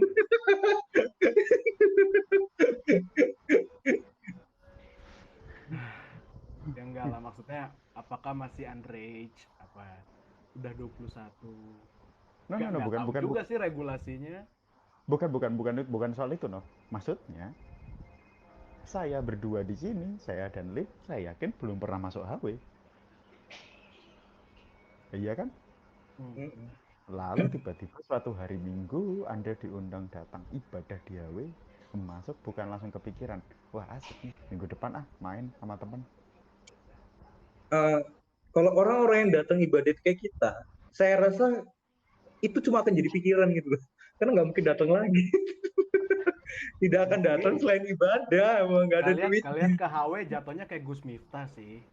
Ya enggak lah, maksudnya apakah masih underage? Apa udah 21? No, Enggak, no, no, enggak bukan, tahu bukan, juga sih regulasinya. bukan soal itu, no. Maksudnya, saya berdua di sini, saya dan Lip, saya yakin belum pernah masuk HW. Iya kan? Mm-mm. Lalu tiba-tiba suatu hari Minggu, Anda diundang datang ibadah di HW, masuk bukan langsung kepikiran, wah asik nih, minggu depan main sama temen. Eh, Kalau orang-orang yang datang ibadah kayak kita, saya rasa itu cuma akan jadi pikiran gitu loh. Karena nggak mungkin datang lagi. Tidak akan datang Berarti selain ibadah, emang nggak ada duit. kalian ke HW jatuhnya kayak Gus Miftah sih.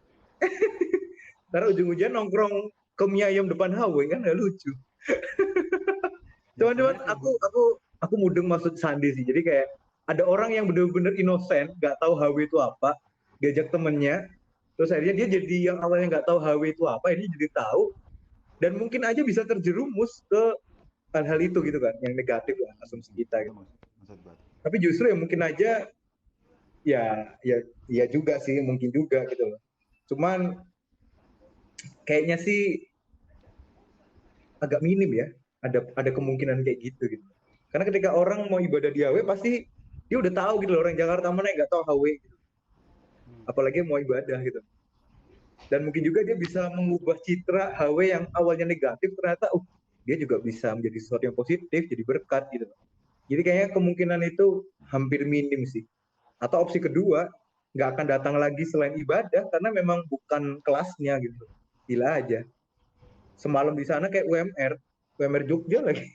Karena ujung-ujungnya nongkrong ke mie ayam depan HW kan nggak lucu. Cuman Jatuhnya kayak aku mudeng maksud Sandi sih. Jadi kayak ada orang yang bener-bener inosen, nggak tahu HW itu apa, diajak temennya, terus akhirnya dia jadi yang awalnya nggak tahu HW itu apa, ini jadi tahu, dan mungkin aja bisa terjerumus ke hal-hal itu gitu kan, yang negatif lah asumsi kita Itu gitu. maksud gue. Tapi justru ya mungkin aja ya juga sih, mungkin juga gitu loh. Cuman kayaknya sih agak minim ya, ada kemungkinan kayak gitu. Karena ketika orang mau ibadah di HW pasti dia udah tahu gitu loh, orang Jakarta mana yang nggak tahu HW gitu. Apalagi mau ibadah gitu. Dan mungkin juga dia bisa mengubah citra HW yang awalnya negatif, ternyata dia juga bisa menjadi sesuatu yang positif, jadi berkat gitu. Jadi kayaknya kemungkinan itu hampir minim sih. Atau opsi kedua, nggak akan datang lagi selain ibadah karena memang bukan kelasnya gitu. Gila aja. Semalam di sana kayak UMR Jogja lagi.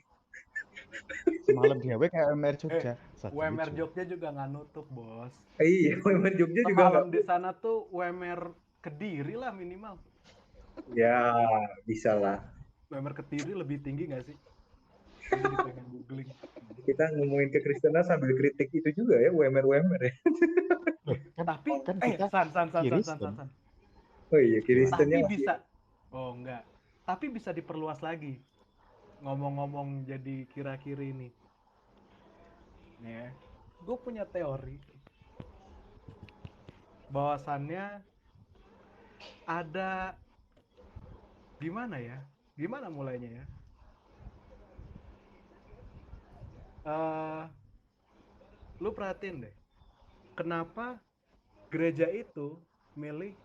Semalam di HW kayak MR Eh, Jogja. UMR Jogja juga nggak nutup, Bos. Iya, UMR Jogja juga nggak. Semalam di sana tuh UMR Kediri lah minimal. Ya, bisa lah. UMR Kediri lebih tinggi nggak sih? Gue jadi pengen googling. Kita ngomongin kekristenan sambil kritik itu juga ya, UMR ya. Tapi, kan kita san. Oh iya, Kristennya Tapi masih. bisa, oh enggak. Tapi bisa diperluas lagi. Ngomong-ngomong jadi kira-kiri ini. Nih ya, gue punya teori. Bahwasannya ada, gimana ya? Gimana mulainya ya? Lu perhatiin deh. Kenapa gereja itu milih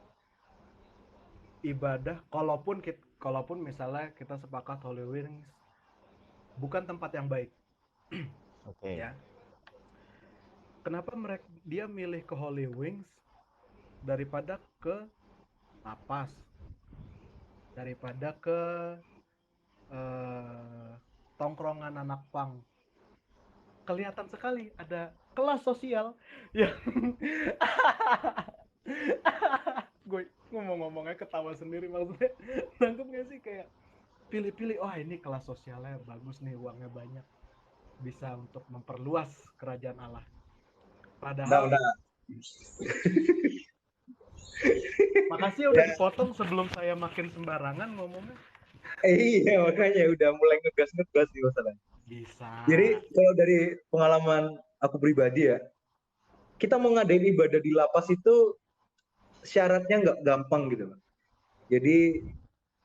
ibadah, kalaupun misalnya kita sepakat Holy Wings bukan tempat yang baik. Oke. Ya. Kenapa dia milih ke Holy Wings daripada ke Napas, daripada ke tongkrongan anak pang? Kelihatan sekali ada kelas sosial yang gue ngomong-ngomongnya ketawa sendiri, maksudnya nangkep gak sih, kayak pilih-pilih, oh ini kelas sosialnya bagus nih, uangnya banyak, bisa untuk memperluas kerajaan Allah. Padahal Nah. makasih udah dipotong sebelum saya makin sembarangan ngomongnya. Iya, makanya udah mulai ngegas nih masalahnya. Bisa. Jadi kalau dari pengalaman aku pribadi ya, kita mau ngadain ibadah di lapas itu syaratnya nggak gampang gitu. Jadi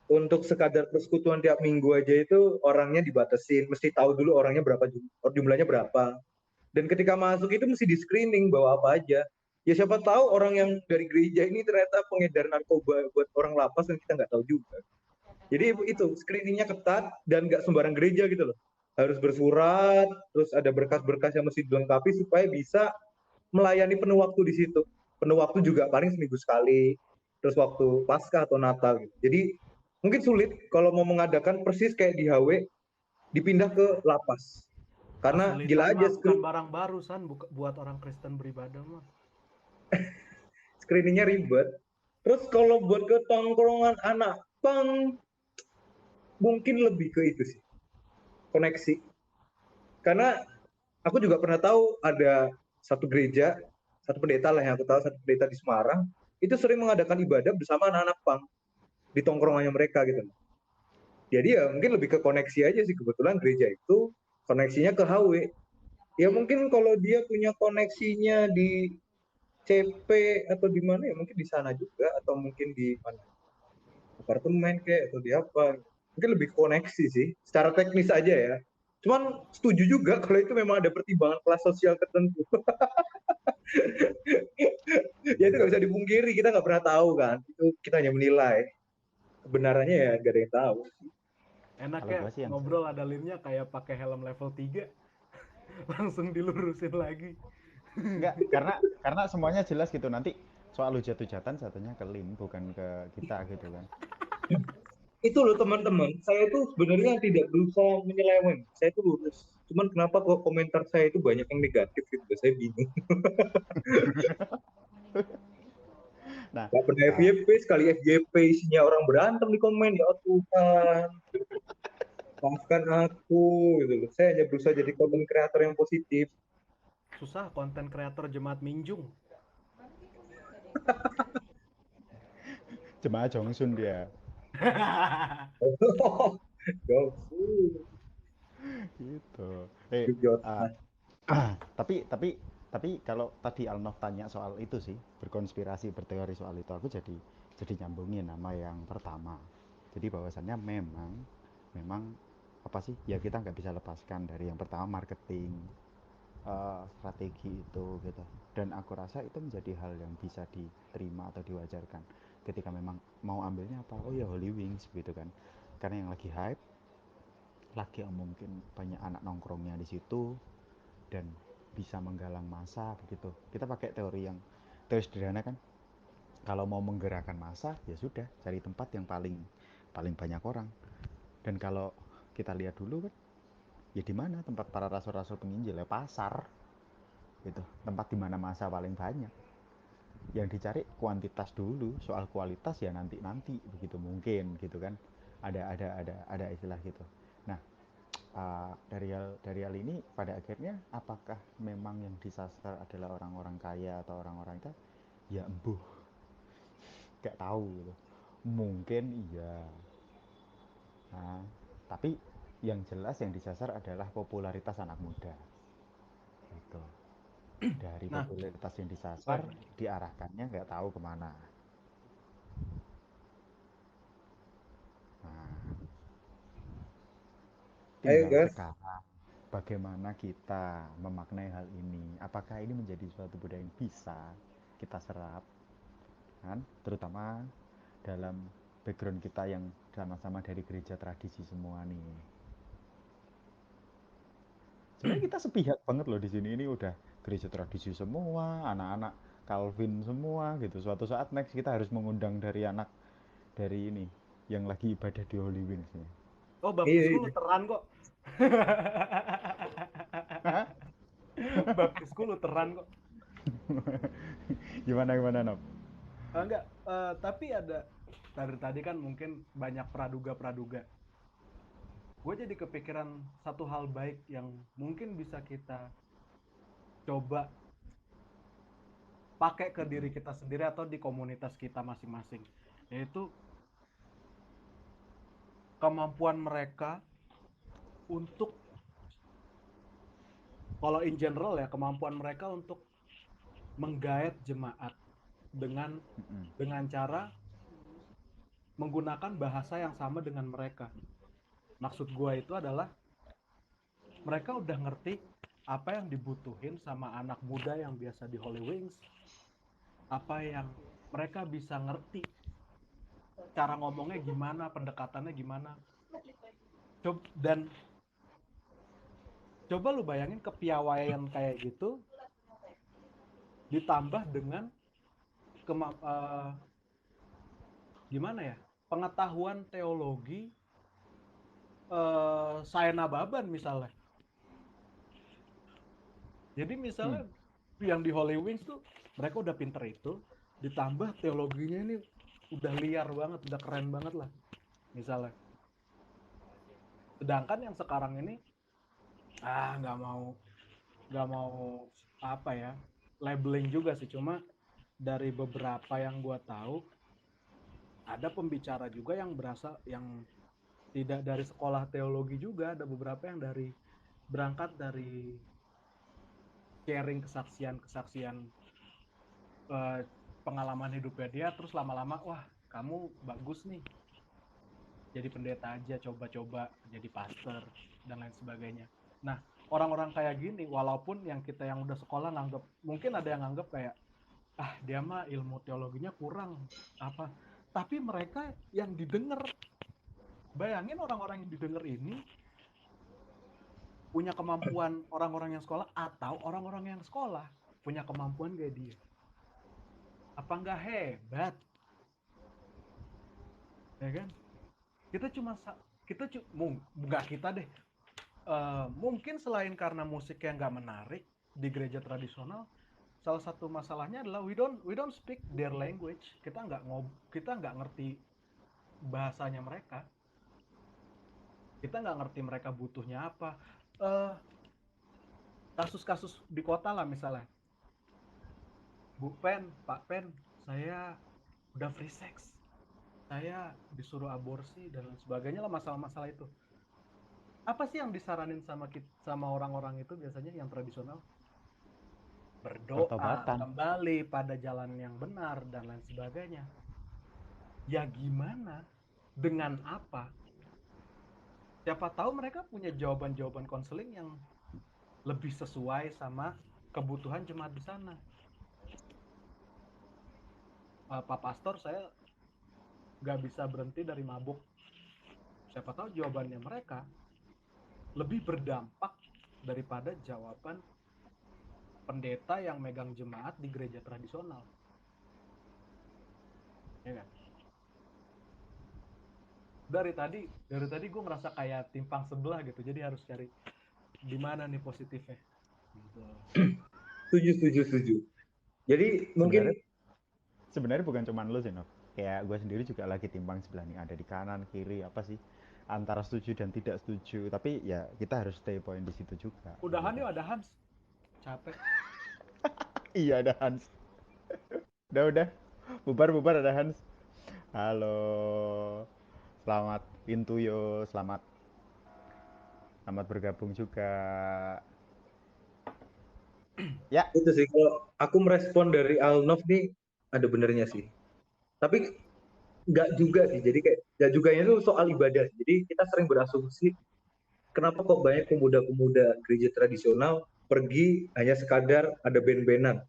untuk sekadar persekutuan tiap minggu aja itu orangnya dibatasin, mesti tahu dulu orangnya berapa, jumlahnya berapa. Dan ketika masuk itu mesti di screening bawa apa aja. Ya siapa tahu orang yang dari gereja ini ternyata pengedar narkoba buat orang lapas dan kita nggak tahu juga. Jadi itu screeningnya ketat dan nggak sembarang gereja gitu loh. harus bersurat, terus ada berkas-berkas yang mesti dilengkapi supaya bisa melayani penuh waktu di situ. Penuh waktu juga paling seminggu sekali, terus waktu Paskah atau Natal gitu. Jadi mungkin sulit kalau mau mengadakan persis kayak di HW dipindah ke lapas. Karena Kesulitan gila aja mah bukan barang baru San, buat orang Kristen beribadah mah. screeningnya ribet. Terus kalau buat ke tongkrongan anak pang mungkin lebih ke itu sih, koneksi. Karena aku juga pernah tahu ada satu gereja, satu pendeta lah yang aku tahu, satu pendeta di Semarang, itu sering mengadakan ibadah bersama anak-anak pang di tongkrongannya mereka gitu. Jadi ya mungkin lebih ke koneksi aja sih, kebetulan gereja itu koneksinya ke HW. Ya mungkin kalau dia punya koneksinya di CP atau di mana ya mungkin di sana juga atau mungkin di mana apartemen kayak atau di apa. Mungkin lebih koneksi sih, secara teknis aja ya. Cuman setuju juga kalau itu memang ada pertimbangan kelas sosial tertentu. Ya itu nggak bisa dipungkiri, kita nggak pernah tahu kan. Itu kita hanya menilai. Kebenarannya ya nggak ada yang tahu. Kalau Enaknya gue sih yang ngobrol ada limnya kayak pakai helm level 3 langsung dilurusin lagi. enggak, karena semuanya jelas gitu. Nanti soal hujat-hujatan satunya ke Lim, bukan ke kita gitu kan. Itu loh teman-teman, saya itu sebenarnya tidak berusaha menyeleweng. Saya itu lurus. Cuman kenapa kok komentar saya itu banyak yang negatif gitu, saya bingung. Nah, Gak pernah FYP, sekali FYP isinya orang berantem di komen, ya Tuhan, maafkan aku gitu loh. Saya hanya berusaha jadi konten kreator yang positif. Susah konten kreator jemaat minjung. jemaah Jongsun dia. Jauh, Gitu. Eh, jujur. ah, tapi kalau tadi Alnov tanya soal itu sih, berkonspirasi, berteori soal itu, aku jadi nyambungin nama yang pertama. Jadi bahwasannya memang apa sih? Ya kita nggak bisa lepaskan dari yang pertama marketing, strategi itu gitu. Dan aku rasa itu menjadi hal yang bisa diterima atau diwajarkan ketika memang mau ambilnya apa, oh ya Holy Wings gitu kan, karena yang lagi hype, lagi mungkin banyak anak nongkrongnya di situ dan bisa menggalang massa begitu. Kita pakai teori sederhana kan, kalau mau menggerakkan massa ya sudah cari tempat yang paling paling banyak orang. Dan kalau kita lihat dulu kan, ya di mana tempat para rasul-rasul penginjil, ya pasar gitu, tempat di mana massa paling banyak. Yang dicari kuantitas dulu, soal kualitas ya nanti begitu mungkin gitu kan. Ada istilah gitu. Nah, dari hal ini pada akhirnya apakah memang yang disasar adalah orang-orang kaya atau orang-orang itu, ya embuh, gak tahu gitu. Mungkin iya. Nah, tapi yang jelas yang disasar adalah popularitas anak muda gitu. Dari Nah, popularitas yang oh disasar iya. diarahkannya nggak tahu kemana. Nah, Ayo tinggal guys, sekarang bagaimana kita memaknai hal ini. Apakah ini menjadi suatu budaya yang bisa kita serap, kan? Terutama dalam background kita yang sama-sama dari gereja tradisi semua nih. Sebenarnya kita sepihak banget loh di sini, ini udah gereja tradisi semua, anak-anak Calvin semua gitu. Suatu saat next kita harus mengundang dari anak dari ini yang lagi ibadah di Holy Wings nih. Oh, iya, baptisku iya. luteran kok. Baptisku luteran kok. Gimana gimana Nob? Enggak, tapi ada dari tadi kan mungkin banyak praduga-praduga. Gue jadi kepikiran satu hal baik yang mungkin bisa kita coba pakai ke diri kita sendiri atau di komunitas kita masing-masing, yaitu kemampuan mereka untuk, kalau in general ya, kemampuan mereka untuk menggait jemaat dengan cara menggunakan bahasa yang sama dengan mereka. Maksud gue itu adalah mereka udah ngerti apa yang dibutuhin sama anak muda yang biasa di Holy Wings, apa yang mereka bisa ngerti cara ngomongnya gimana, pendekatannya gimana. Dan Coba lu bayangin kepiawaian kayak gitu ditambah dengan gimana ya, pengetahuan teologi saya nababan misalnya. Jadi misalnya yang di Holy Wings tuh mereka udah pinter itu, ditambah teologinya ini udah liar banget, udah keren banget lah misalnya. Sedangkan yang sekarang ini nggak mau apa ya, labeling juga sih, cuma dari beberapa yang gua tahu ada pembicara juga yang berasal yang tidak dari sekolah teologi juga, ada beberapa yang berangkat dari sharing kesaksian pengalaman hidupnya dia, terus lama-lama wah kamu bagus nih jadi pendeta aja, coba-coba jadi pastor dan lain sebagainya. Nah, orang-orang kayak gini, walaupun yang kita yang udah sekolah nganggep, mungkin ada yang nganggep kayak dia mah ilmu teologinya kurang apa, tapi mereka yang didengar, bayangin orang-orang yang didengar ini punya kemampuan orang-orang yang sekolah atau orang-orang yang sekolah punya kemampuan kayak dia. Apa nggak hebat? Ya kan? Kita nggak kita deh. Mungkin selain karena musiknya nggak menarik di gereja tradisional, salah satu masalahnya adalah we don't speak their language. Kita nggak ngerti bahasanya mereka. Kita nggak ngerti mereka butuhnya apa. Kasus-kasus di kota lah misalnya, Bu Pen, Pak Pen, saya udah free sex, saya disuruh aborsi dan lain sebagainya lah, masalah-masalah itu. Apa sih yang disaranin sama orang-orang itu biasanya yang tradisional? Berdoa, Pertobatan. kembali pada jalan yang benar dan lain sebagainya. Ya gimana? Dengan apa? Siapa tahu mereka punya jawaban-jawaban konseling yang lebih sesuai sama kebutuhan jemaat di sana. Pak Pastor, saya nggak bisa berhenti dari mabuk. Siapa tahu jawabannya mereka lebih berdampak daripada jawaban pendeta yang megang jemaat di gereja tradisional. Ya kan? Dari tadi gue ngerasa kayak timpang sebelah gitu, jadi harus cari di mana nih positifnya. Setuju. Jadi mungkin Sebenarnya bukan cuma lu sih, Nov. Kayak gue sendiri juga lagi timbang sebelah nih, ada di kanan kiri apa sih, antara setuju dan tidak setuju. Tapi ya kita harus stay point di situ juga. Udahan Gitu. yuk, ada Hans. Capek. Iya, ada Hans. Udah. Bubar ada Hans. Halo. Selamat Intuyo, selamat bergabung juga. Ya, itu sih kalau aku merespon dari Alnov nih ada benernya sih. Tapi nggak juga sih. Jadi kayak nggak juganya itu soal ibadah. Jadi kita sering berasumsi kenapa kok banyak pemuda-pemuda gereja tradisional pergi hanya sekadar ada band-bandan.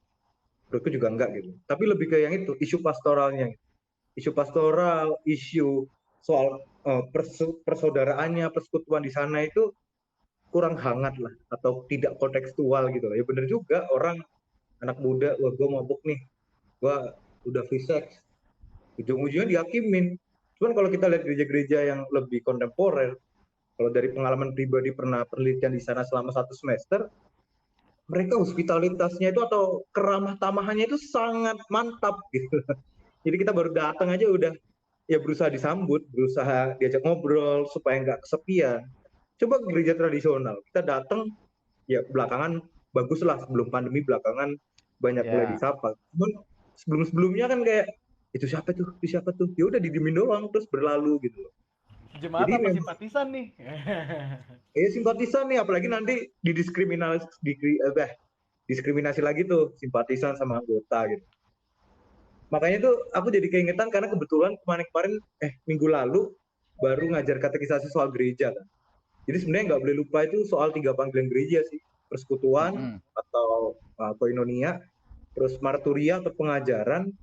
Menurutku juga enggak gitu. Tapi lebih ke yang itu, isu pastoralnya. Isu pastoral, isu soal persaudaraannya, persekutuan di sana itu kurang hangat lah atau tidak kontekstual gitu. Ya bener juga orang anak muda, wah gue mabuk nih, gue udah free sex, ujung-ujungnya dihakimin. Cuman kalau kita lihat gereja-gereja yang lebih kontemporer, kalau dari pengalaman pribadi pernah penelitian di sana selama 1 semester, mereka hospitalitasnya itu atau keramah tamahannya itu sangat mantap gitu. Jadi kita baru datang aja udah ya berusaha disambut, berusaha diajak ngobrol supaya nggak kesepian. Coba ke gereja tradisional, kita datang ya belakangan bagus lah, sebelum pandemi belakangan banyak mulai ya. disapa. Cuman sebelum-sebelumnya kan kayak itu siapa tuh, ya udah didimin doang terus berlalu gitu. Jemaat Jadi apa memang simpatisan nih? simpatisan nih, apalagi nanti diskriminasi lagi tuh simpatisan sama anggota gitu. Makanya tuh aku jadi keingetan karena kebetulan kemarin minggu lalu baru ngajar katekisasi soal gereja kan. Jadi sebenarnya nggak boleh lupa itu soal 3 panggilan gereja sih, persekutuan atau koinonia, terus marturia atau pengajaran,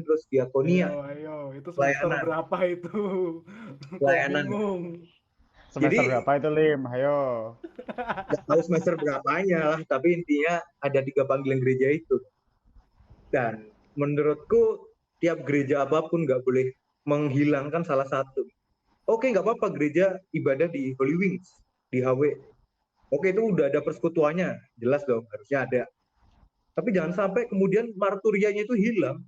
terus diakonia, Ayo, itu semester pelayanan, berapa itu? Kok pelayanan. bingung? Semester Jadi- berapa itu Lim? Ayo. Nggak tahu semester berapanya lah, tapi intinya ada 3 panggilan gereja itu. Dan menurutku tiap gereja apapun nggak boleh menghilangkan salah satu. Oke, nggak apa-apa gereja ibadah di Holy Wings, di HW. Oke, itu udah ada persekutuannya, jelas dong, harusnya ada. Tapi jangan sampai kemudian marturianya itu hilang.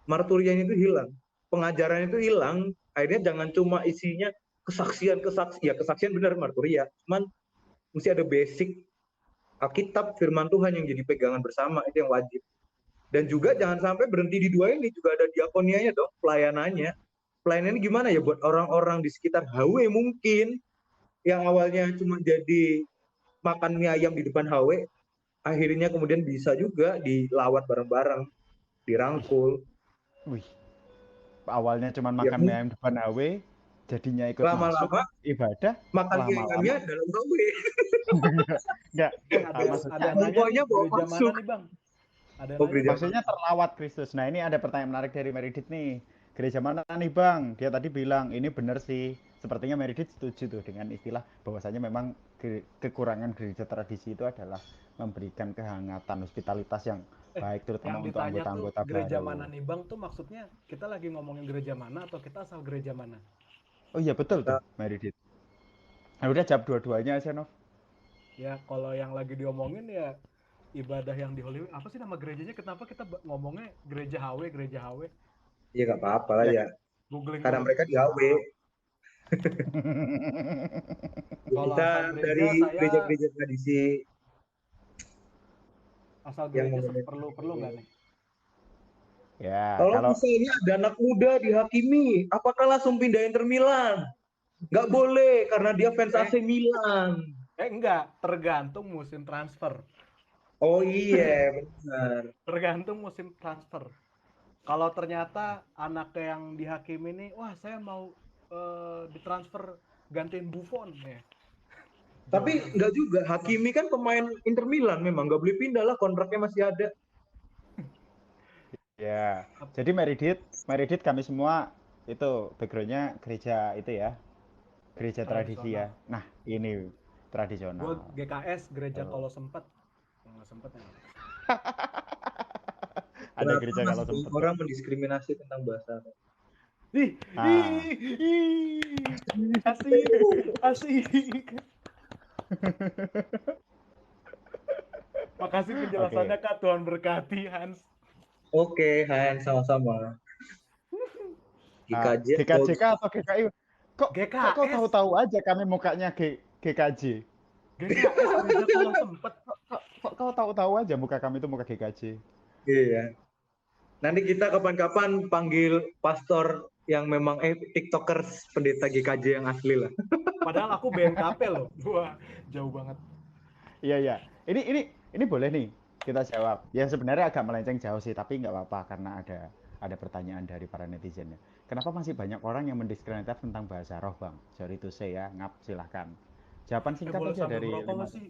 Marturianya itu hilang. Pengajarannya itu hilang. Akhirnya jangan cuma isinya kesaksian. Ya kesaksian benar marturia. Cuman mesti ada basic Alkitab, firman Tuhan yang jadi pegangan bersama, itu yang wajib. Dan juga jangan sampai berhenti di 2 ini, juga ada diakonianya dong, pelayanannya. Pelayanannya gimana ya buat orang-orang di sekitar HW mungkin, yang awalnya cuma jadi makan mie ayam di depan HW, akhirnya kemudian bisa juga dilawat bareng-bareng, dirangkul. Wih. Awalnya cuma Ya, makan mie ayam depan HW, jadinya ikut masuk lama-lama ibadah, makan mie lama-lama ayamnya dalam HW. enggak. Ada maksudnya yang nanya Pokoknya nih, bawa gereja masuk. mana nih bang? Ada yang Oh, nanya, gereja. maksudnya terlawat Kristus. Nah, ini ada pertanyaan menarik dari Meridit nih. Gereja mana nih, Bang? Dia tadi bilang, ini benar sih. Sepertinya Meridit setuju tuh dengan istilah bahwasanya memang kekurangan gereja tradisi itu adalah memberikan kehangatan, hospitalitas yang baik terutama yang untuk ditanya tuh anggota-anggota gereja baru. mana nih bang tuh maksudnya kita lagi ngomongin gereja mana atau kita asal gereja mana? Oh iya betul tuh, Meridit. Nah, udah jawab dua-duanya aja, Nov. Ya kalau yang lagi diomongin ya ibadah yang di Hollywood, apa sih nama gerejanya? Kenapa kita ngomongnya gereja HW, gereja HW? Ya nggak apa-apa lah ya. Googling Karena dulu. mereka di HW. Kalau Kita asal gereja, dari saya gereja-gereja tradisi asal yang gereja ngomongin perlu nggak nih? Ya, kalau kalau misalnya ada anak muda dihakimi, apakah langsung pindah Inter Milan? Nggak boleh, karena dia fans AC Milan. Enggak, tergantung musim transfer. Oh iya, benar. Tergantung musim transfer. Kalau ternyata anak yang dihakimi ini, wah saya mau ditransfer gantiin Buffon ya. Tapi nggak juga, Hakimi kan pemain Inter Milan memang, nggak boleh pindah lah, kontraknya masih ada. ya, jadi Meridit kami semua itu backgroundnya gereja itu ya, gereja tradisi ya. Nah, ini Gue tradisional. GKS gereja Oh. kalau sempet, kalau nggak sempet ya. Ada Kenapa gereja kalau masih sempet. orang mendiskriminasi tentang bahasa? Ih, Ah. asik. Makasih penjelasannya Kak, Tuhan berkati Hans. Oke, Hans, sama-sama. GKJ GKJK atau GKI? Kok GKS. kau tahu-tahu aja kami mukanya GKJ? GKS gereja kalau sempet. Kok kau tahu-tahu aja muka kami itu muka GKJ? Iya. Nanti kita kapan-kapan panggil pastor yang memang tiktokers pendeta GKJ yang asli lah. Padahal aku BMKP loh. Wah, jauh banget. Iya. Ini boleh nih kita jawab. Ya sebenarnya agak melenceng jauh sih, tapi nggak apa-apa karena ada pertanyaan dari para netizennya. Kenapa masih banyak orang yang mendiskreditkan tentang bahasa roh, Bang? Sorry to say ya, ngap silahkan. Jawaban singkat Boleh aja sambil dari merokok 5. nggak sih?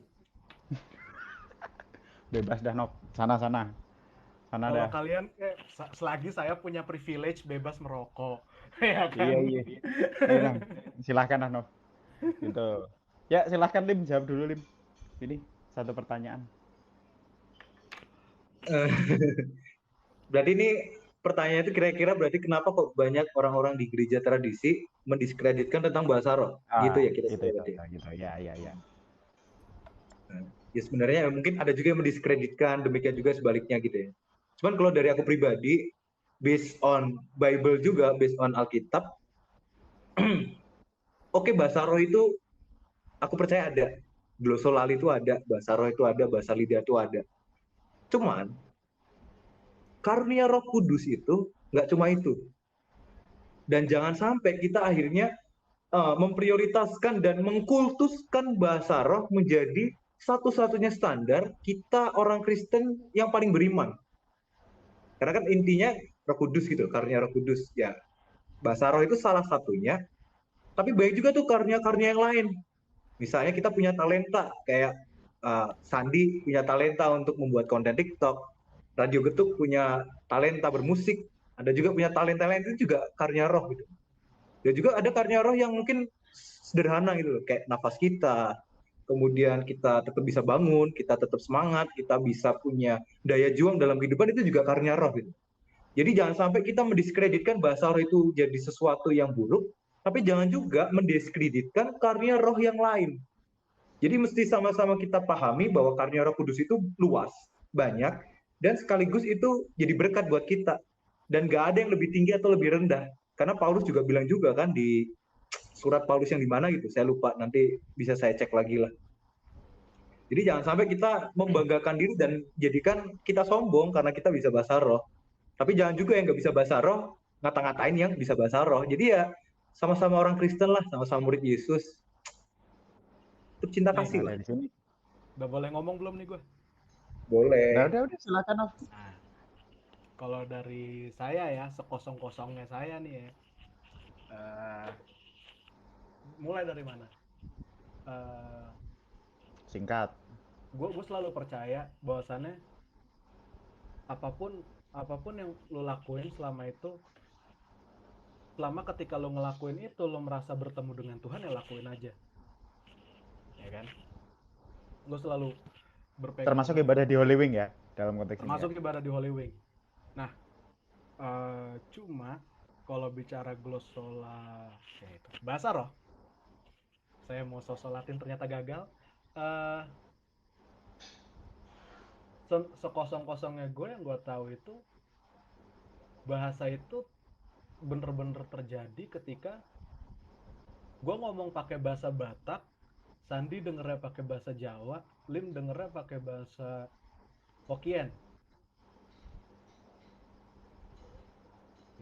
Bebas dah, Nop. Sana Kalau dah. kalian selagi saya punya privilege bebas merokok, ya kan? Iya. Ayo, Bang. Silahkan lah, Nov. Gitu. Ya, silahkan Lim, jawab dulu Lim. Ini satu pertanyaan. Berarti ini pertanyaan itu kira-kira berarti kenapa kok banyak orang-orang di gereja tradisi mendiskreditkan tentang bahasa roh? Gitu ya kira-kira. Gitu. Ya. Ya sebenarnya mungkin ada juga yang mendiskreditkan, demikian juga sebaliknya gitu ya. Cuman kalau dari aku pribadi, based on Bible juga, based on Alkitab, oke, bahasa roh itu aku percaya ada. Glosolali itu ada, bahasa roh itu ada, bahasa lidah itu ada. Cuman karunia Roh Kudus itu nggak cuma itu. Dan jangan sampai kita akhirnya memprioritaskan dan mengkultuskan bahasa roh menjadi satu-satunya standar kita orang Kristen yang paling beriman. Karena kan intinya Roh Kudus gitu, karunia Roh Kudus ya. Bahasa roh itu salah satunya, tapi banyak juga tuh karunia-karunia yang lain. Misalnya kita punya talenta kayak Sandi punya talenta untuk membuat konten TikTok, Radio Getuk punya talenta bermusik, ada juga punya talenta lain itu juga karunia roh gitu. Dan juga ada karunia roh yang mungkin sederhana gitu loh, kayak nafas kita, kemudian kita tetap bisa bangun, kita tetap semangat, kita bisa punya daya juang dalam kehidupan, itu juga karunia roh gitu. Jadi jangan sampai kita mendiskreditkan bahasa roh itu jadi sesuatu yang buruk, tapi jangan juga mendiskreditkan karunia roh yang lain. Jadi mesti sama-sama kita pahami bahwa karunia Roh Kudus itu luas, banyak, dan sekaligus itu jadi berkat buat kita. Dan gak ada yang lebih tinggi atau lebih rendah. Karena Paulus juga bilang juga kan di surat Paulus yang di mana gitu, saya lupa, nanti bisa saya cek lagi lah. Jadi jangan sampai kita membanggakan diri dan jadikan kita sombong karena kita bisa bahasa roh. Tapi jangan juga yang nggak bisa bahasa roh ngata-ngatain yang bisa bahasa roh. Jadi ya sama-sama orang Kristen lah, sama-sama murid Yesus. Itu cinta Nih, kasih Nah, lah. dari sini. udah boleh ngomong belum nih gue? Boleh. Udah, silakan, Nov. Nah, kalau dari saya ya, sekosong-kosongnya saya nih ya, eh, mulai dari mana? Singkat. Gue selalu percaya bahwasannya apapun yang lo lakuin selama itu, selama ketika lo ngelakuin itu lo merasa bertemu dengan Tuhan, ya lakuin aja, ya kan? Gue selalu berpegang Termasuk prinsip ibadah di Holy Wing ya, dalam konteks ini ya. termasuk ibadah di Holy Wing. Nah, cuma kalau bicara glosola, ya itu bahasa roh, saya mau sosolatin ternyata gagal. Eh, Sekosong-kosongnya gue yang gue tahu itu, bahasa itu bener-bener terjadi ketika gue ngomong pakai bahasa Batak, Sandi dengernya pakai bahasa Jawa, Lim dengernya pakai bahasa Hokkien,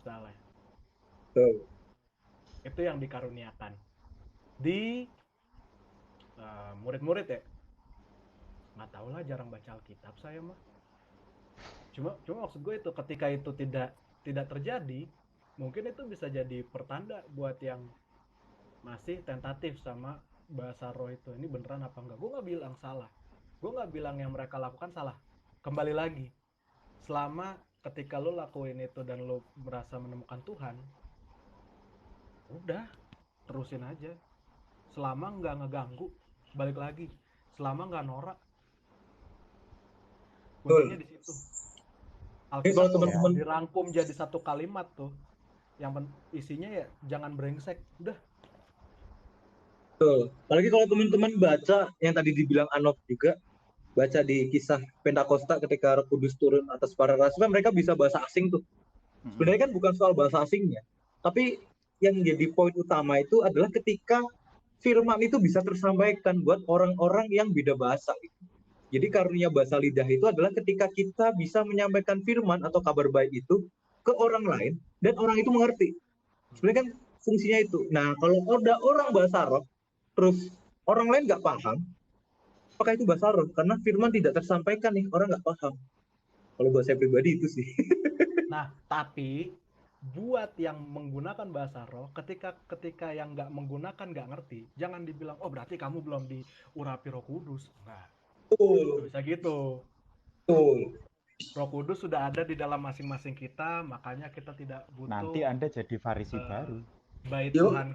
misalnya. Tuh. Itu yang dikaruniakan di murid-murid ya. Nggak tahu lah, jarang baca Alkitab saya mah. Cuma maksud gue itu, ketika itu tidak terjadi, mungkin itu bisa jadi pertanda buat yang masih tentatif sama bahasa roh itu, ini beneran apa enggak. Gue nggak bilang salah, gue nggak bilang yang mereka lakukan salah. Kembali lagi, selama ketika lo lakuin itu dan lo merasa menemukan Tuhan, udah terusin aja. Selama nggak ngeganggu, balik lagi, selama nggak norak, kuncinya Betul. di situ. Ini Alkitab kalau tuh teman-teman, dirangkum jadi satu kalimat tuh, yang isinya ya jangan brengsek, udah. betul. Apalagi kalau teman-teman baca yang tadi dibilang Anov juga, baca di kisah Pentakosta ketika Roh Kudus turun atas para rasul, mereka bisa bahasa asing tuh. Sebenarnya kan bukan soal bahasa asingnya, tapi yang jadi poin utama itu adalah ketika firman itu bisa tersampaikan buat orang-orang yang beda bahasa. Jadi karunia bahasa lidah itu adalah ketika kita bisa menyampaikan firman atau kabar baik itu ke orang lain dan orang itu mengerti. Sebenarnya kan fungsinya itu. Nah, kalau ada orang bahasa roh, terus orang lain nggak paham, apakah itu bahasa roh? Karena firman tidak tersampaikan nih, orang nggak paham. Kalau buat saya pribadi itu sih. Nah, tapi buat yang menggunakan bahasa roh, ketika yang nggak menggunakan nggak ngerti, jangan dibilang, oh berarti kamu belum diurapi Roh Kudus. Nggak Betul, bisa gitu. betul. Roh Kudus sudah ada di dalam masing-masing kita, makanya kita tidak Nanti butuh Anda jadi Farisi baru. bait Yuk, Tuhan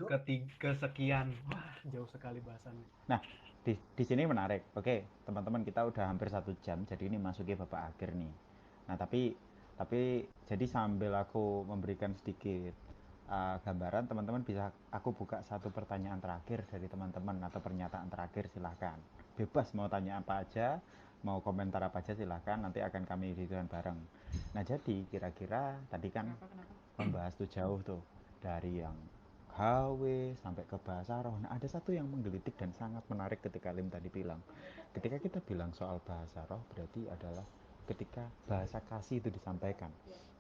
kesekian. Wah, jauh sekali bahasannya. Nah, di sini menarik. Oke, teman-teman, kita udah hampir 1 jam, jadi ini masuki babak akhir nih. Nah, tapi jadi sambil aku memberikan sedikit gambaran, teman-teman bisa aku buka satu pertanyaan terakhir dari teman-teman atau pernyataan terakhir, silahkan. Bebas mau tanya apa aja, mau komentar apa aja silahkan, nanti akan kami diskusikan bareng. Nah, jadi kira-kira tadi kan membahas tuh jauh tuh dari yang HW sampai ke bahasa roh. Nah, ada satu yang menggelitik dan sangat menarik ketika Lim tadi bilang. Ketika kita bilang soal bahasa roh, berarti adalah ketika bahasa kasih itu disampaikan.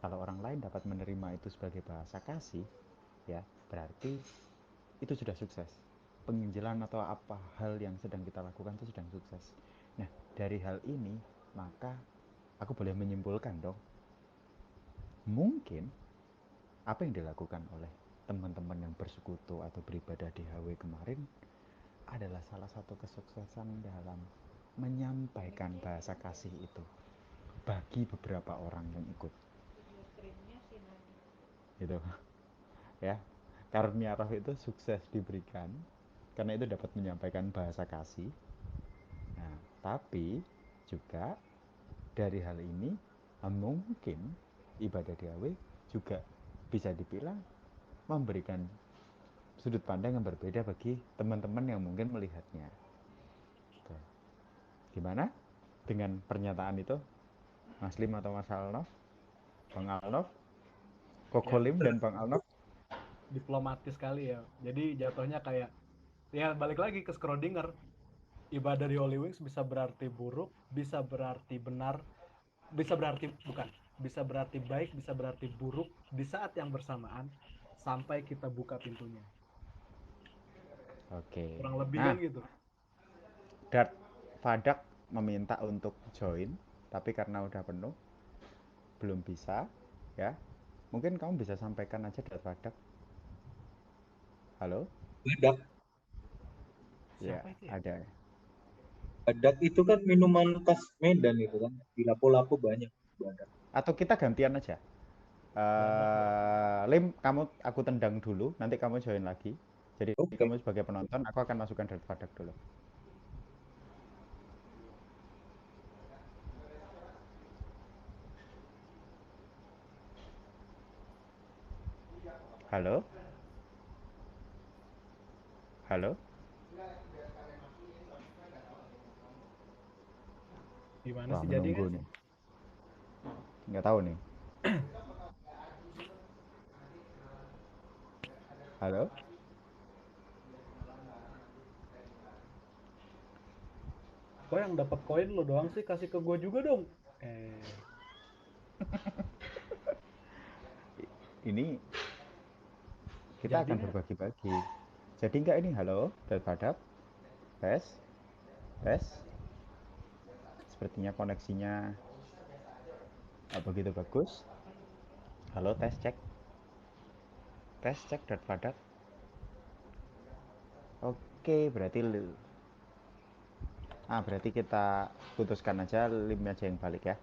Kalau orang lain dapat menerima itu sebagai bahasa kasih, ya berarti itu sudah sukses. Penginjilan atau apa hal yang sedang kita lakukan itu sedang sukses. Nah, dari hal ini, maka aku boleh menyimpulkan dong, mungkin apa yang dilakukan oleh teman-teman yang bersekutu atau beribadah di HW kemarin adalah salah satu kesuksesan dalam menyampaikan bahasa kasih itu bagi beberapa orang yang ikut gitu ya. Karunia roh itu sukses diberikan karena itu dapat menyampaikan bahasa kasih. Nah, tapi juga dari hal ini mungkin ibadah diawe juga bisa dibilang memberikan sudut pandang yang berbeda bagi teman-teman yang mungkin melihatnya. Tuh. Gimana dengan pernyataan itu, Mas Lim atau Mas Alnof, Bang Alnof, Koko Ya, Lim dan Bang Alnof? diplomatis kali ya. Jadi jatuhnya kayak ya balik lagi ke Schrödinger. Ibadah di Holy Wings bisa berarti buruk, bisa berarti benar, bisa berarti bukan, bisa berarti baik, bisa berarti buruk di saat yang bersamaan sampai kita buka pintunya. Oke. Kurang lebih Nah, kan gitu. Darth Vadak meminta untuk join, tapi karena udah penuh, belum bisa, ya. Mungkin kamu bisa sampaikan aja Darth Vadak. Halo? Badak. Ya, Siapa itu ya? ada. Badak itu kan minuman khas Medan itu kan. Di Lapu-Lapu banyak badak. Atau kita gantian aja. Badak ya. Lim, kamu aku tendang dulu, nanti kamu join lagi. Jadi Oke. kamu sebagai penonton, aku akan masukkan Darth Vadak dulu. Halo? Halo? Gimana Wah, sih jadi menunggu nggak sih? nih. Nggak tahu nih. Halo? Kok yang dapat koin lo doang sih, kasih ke gue juga dong. Ini kita Jadi akan nggak? berbagi-bagi. Jadi nggak ini? Halo? Darth Vadak? Tes? Tes? Sepertinya koneksinya begitu bagus. Halo, tes cek. Tes cek Darth Vadak. Oke, berarti kita putuskan aja Lim aja yang balik ya.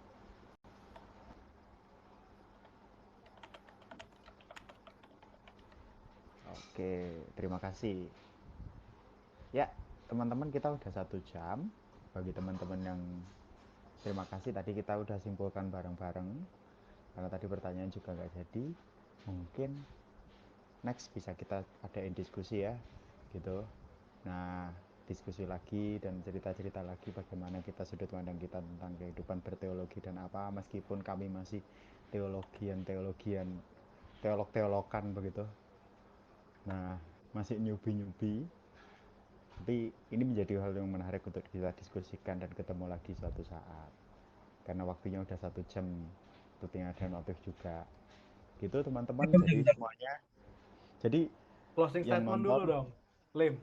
Oke, terima kasih. Ya, teman-teman kita udah 1 jam. Bagi teman-teman yang terima kasih tadi kita udah simpulkan bareng-bareng. Karena tadi pertanyaan juga nggak jadi. Mungkin next bisa kita adain diskusi ya, gitu. Nah, diskusi lagi dan cerita-cerita lagi bagaimana kita sudut pandang kita tentang kehidupan berteologi dan apa, meskipun kami masih teologian, teolog-teologan begitu. Nah, masih nyubi-nyubi, tapi ini menjadi hal yang menarik untuk kita diskusikan dan ketemu lagi suatu saat. Karena waktunya udah 1 jam, rutinnya dan notif juga. Gitu teman-teman, jadi semuanya. Jadi Closing yang statement dulu nonton, dong, Lim.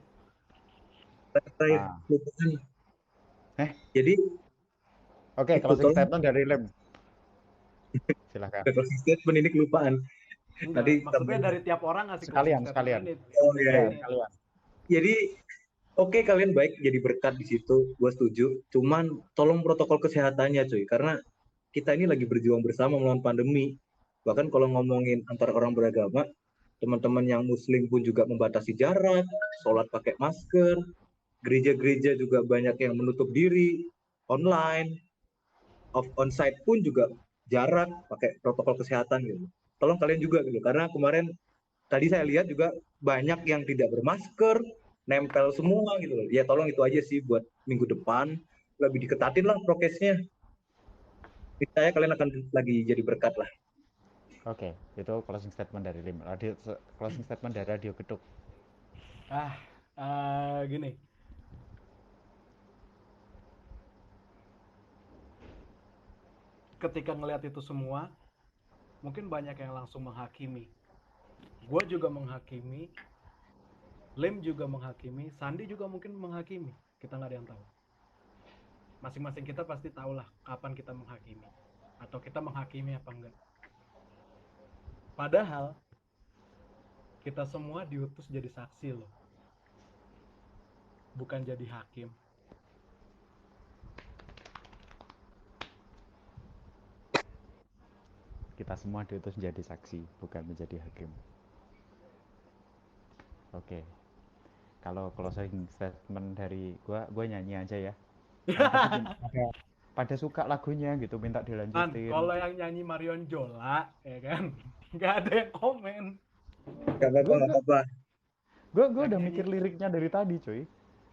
Terakhir, ah, kelupaan. eh, Jadi oke, itu closing tolong statement dari Lem. Silahkan. closing statement ini kelupaan. Enggak, Tadi maksudnya tambahin. dari tiap orang ngasih closing Sekalian, statement sekalian. ini Oh ya, 2 Ya, ya. menit. sekalian. Jadi oke kalian baik jadi berkat di situ, gue setuju. Cuman tolong protokol kesehatannya cuy, karena kita ini lagi berjuang bersama melawan pandemi. Bahkan kalau ngomongin antar orang beragama, teman-teman yang muslim pun juga membatasi jarak, sholat pakai masker, gereja-gereja juga banyak yang menutup diri, online, onsite pun juga jarak, pakai protokol kesehatan gitu. Tolong kalian juga gitu, karena kemarin tadi saya lihat juga banyak yang tidak bermasker, nempel semua gitu loh. Ya tolong itu aja sih buat minggu depan, lebih diketatin lah prokesnya. Saya kalian akan lagi jadi berkat lah. Oke, itu closing statement dari Lim. Closing statement dari Radio Geduk. Gini, ketika ngelihat itu semua, mungkin banyak yang langsung menghakimi. Gue juga menghakimi, Lim juga menghakimi, Sandi juga mungkin menghakimi. Kita nggak ada yang tahu. Masing-masing kita pasti tahu lah kapan kita menghakimi. Atau kita menghakimi apa enggak. Padahal, kita semua diutus jadi saksi loh. Bukan jadi hakim. Kita semua diutus menjadi saksi, bukan menjadi hakim. Oke. kalau closing statement dari gua nyanyi aja ya. Tapi pada suka lagunya gitu, minta Man, dilanjutin. kalau yang nyanyi Marion Jola, ya kan, nggak ada yang komen. Gak apa-apa, Gue gak apa-apa. gue Yang udah nyanyi, mikir liriknya dari tadi, cuy.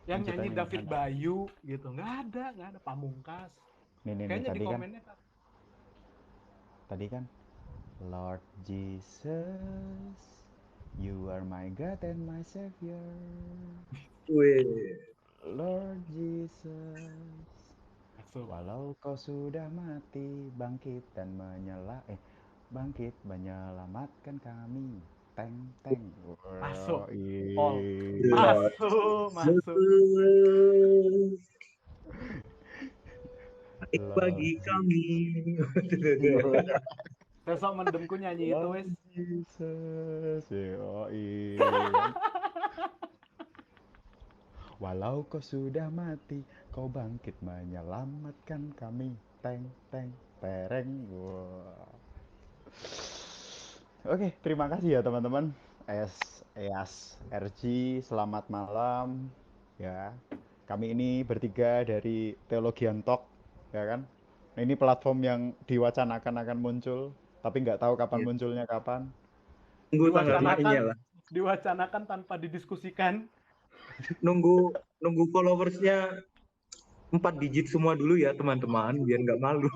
yang nyanyi Ceritanya David gimana? Bayu gitu, nggak ada Pamungkas. Nih, Kayaknya di komennya kan, tadi kan Lord Jesus, you are my God and my Savior. Wih, Lord Jesus, masuk. walau kau sudah mati, bangkit menyelamatkan kami. Teng teng. Masuk. Wah, All. Lord Masuk. Jesus, Lord bagi kami. Besok mendemku nyanyi itu wes. Lord Jesus, yoi. Walau kau sudah mati, kau bangkit menyelamatkan kami. Teng teng tereng. Wah. Oke, terima kasih ya teman-teman. EAS RG, selamat malam. Ya, kami ini bertiga dari Teologian Talk, ya kan? Nah, ini platform yang diwacanakan akan muncul, tapi nggak tahu kapan Iya. munculnya kapan. Tunggu tanggal Jadi mainnya lah. Diwacanakan tanpa didiskusikan. Nunggu followersnya 4 digit semua dulu ya teman-teman, biar nggak malu.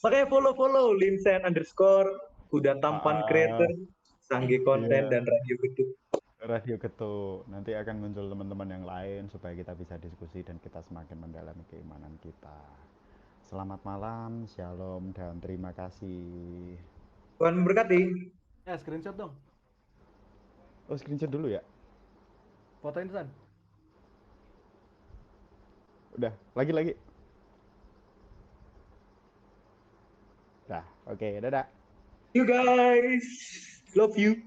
Makanya follow Linsen underscore, Kuda Tampan ah, Creator, Sangge Konten, iya, dan Radio Getuk. Radio Getuk. Nanti akan muncul teman-teman yang lain supaya kita bisa diskusi dan kita semakin mendalami keimanan kita. Selamat malam, shalom, dan terima kasih. Tuhan memberkati. Screenshot dong. Oh, screenshot dulu ya? Fotoin San. Udah, lagi. Dah, oke, dadah. You guys, love you.